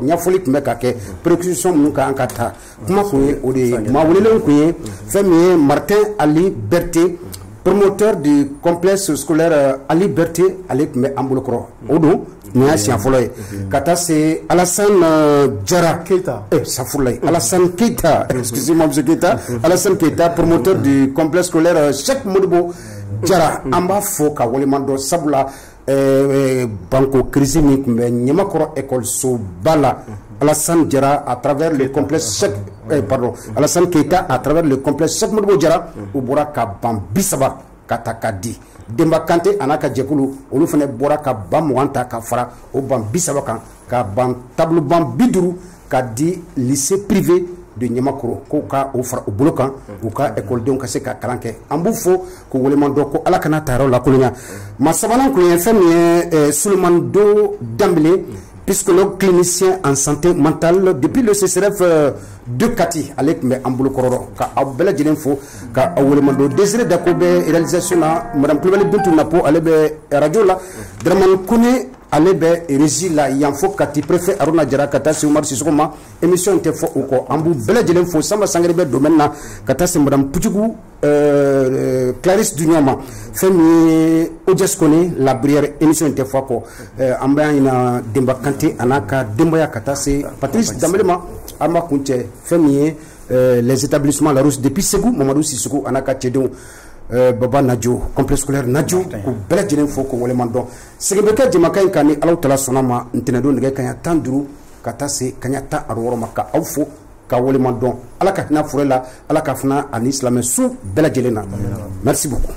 nyafoli tun bɛ ka kɛ précaution minnu ka an ka ta kuma kun ye o de ye maa welelen kun ye fɛn min ye Martin Ali Berté promoteur du complexe scolaire Ali Berté ale tun bɛ an bolokɔrɔ o don nin y'a siɲɛ fɔlɔ ye ka taa se Alassane Diarra Keita safurula ye Alassane Keita excusez-moi monsieur Keita Alassane Keita promoteur du complexe scolaire Cheikh Modibo Diarra an b'a fɔ ka waleman dɔ sabula banco crise ni tun bɛ Ɲamakɔrɔ école soba la Alassane Diarra à travers le complexe Alassane Keita à travers le complexe Cheikh Modibo Diarra u bɔra ka ban 30 ka ta ka di Demba Kanté a n'a ka jɛkulu olu fana bɔra ka ban 20 ta ka fara o ban 30 kan ka ban table ban 50 ka di lycée privé de Ɲamakɔrɔ ko ka o fara o bolo kan u ka écoledenw ka se ka kalan kɛ an b'u fo ko waleman dɔ ko ala kana taayɔrɔ lakolonya ma sabanan kun ye fɛn min ye Sulemani Do Dambele psychologue clinicien en santé mentale depuis le CCRF de Kati ale tun bɛ an bolokɔrɔ ka aw bɛɛ lajɛlen fo ka aw waleman dɔ Désiré Dako bɛ réalisation na madame Kulibali Bintu Napo ale bɛ radio la Dramane Kone ale bɛ régie la yan fo Kati préfet Aruna Jara ka taa se Umar Sisoko ma émission tɛ fɔ o kɔ an b'u bɛɛ lajɛlen fo Samba Sangare bɛ domaine na ka taa se madame Pujugu Clarisse Dunia ma fɛn min ye Ojes Kone la Brière émission tɛ fɔ a kɔ an bɛ ɲina Demba Kante a n'a ka denbaya ka taa se Patrice Dambele ma an b'a kun cɛ fɛn min ye les établissements La Rousse depuis Ségou Mamadou Sissoko a n'a ka cɛdenw Baba Nadio complexe scolaire Nadio ko bɛɛ lajɛlen fo ko waleman dɔn segin bɛ kɛ jɛmakan in kan ni Alahu Taala sɔnna ma ntɛnɛndon nɛgɛ kanɲɛ 15 ka taa se kanɲɛ 16 ma ka aw fo ka waleman dɔn Ala ka hinɛ fure la Ala ka fana ani silamɛ su bɛɛ lajɛlen na merci beaucoup.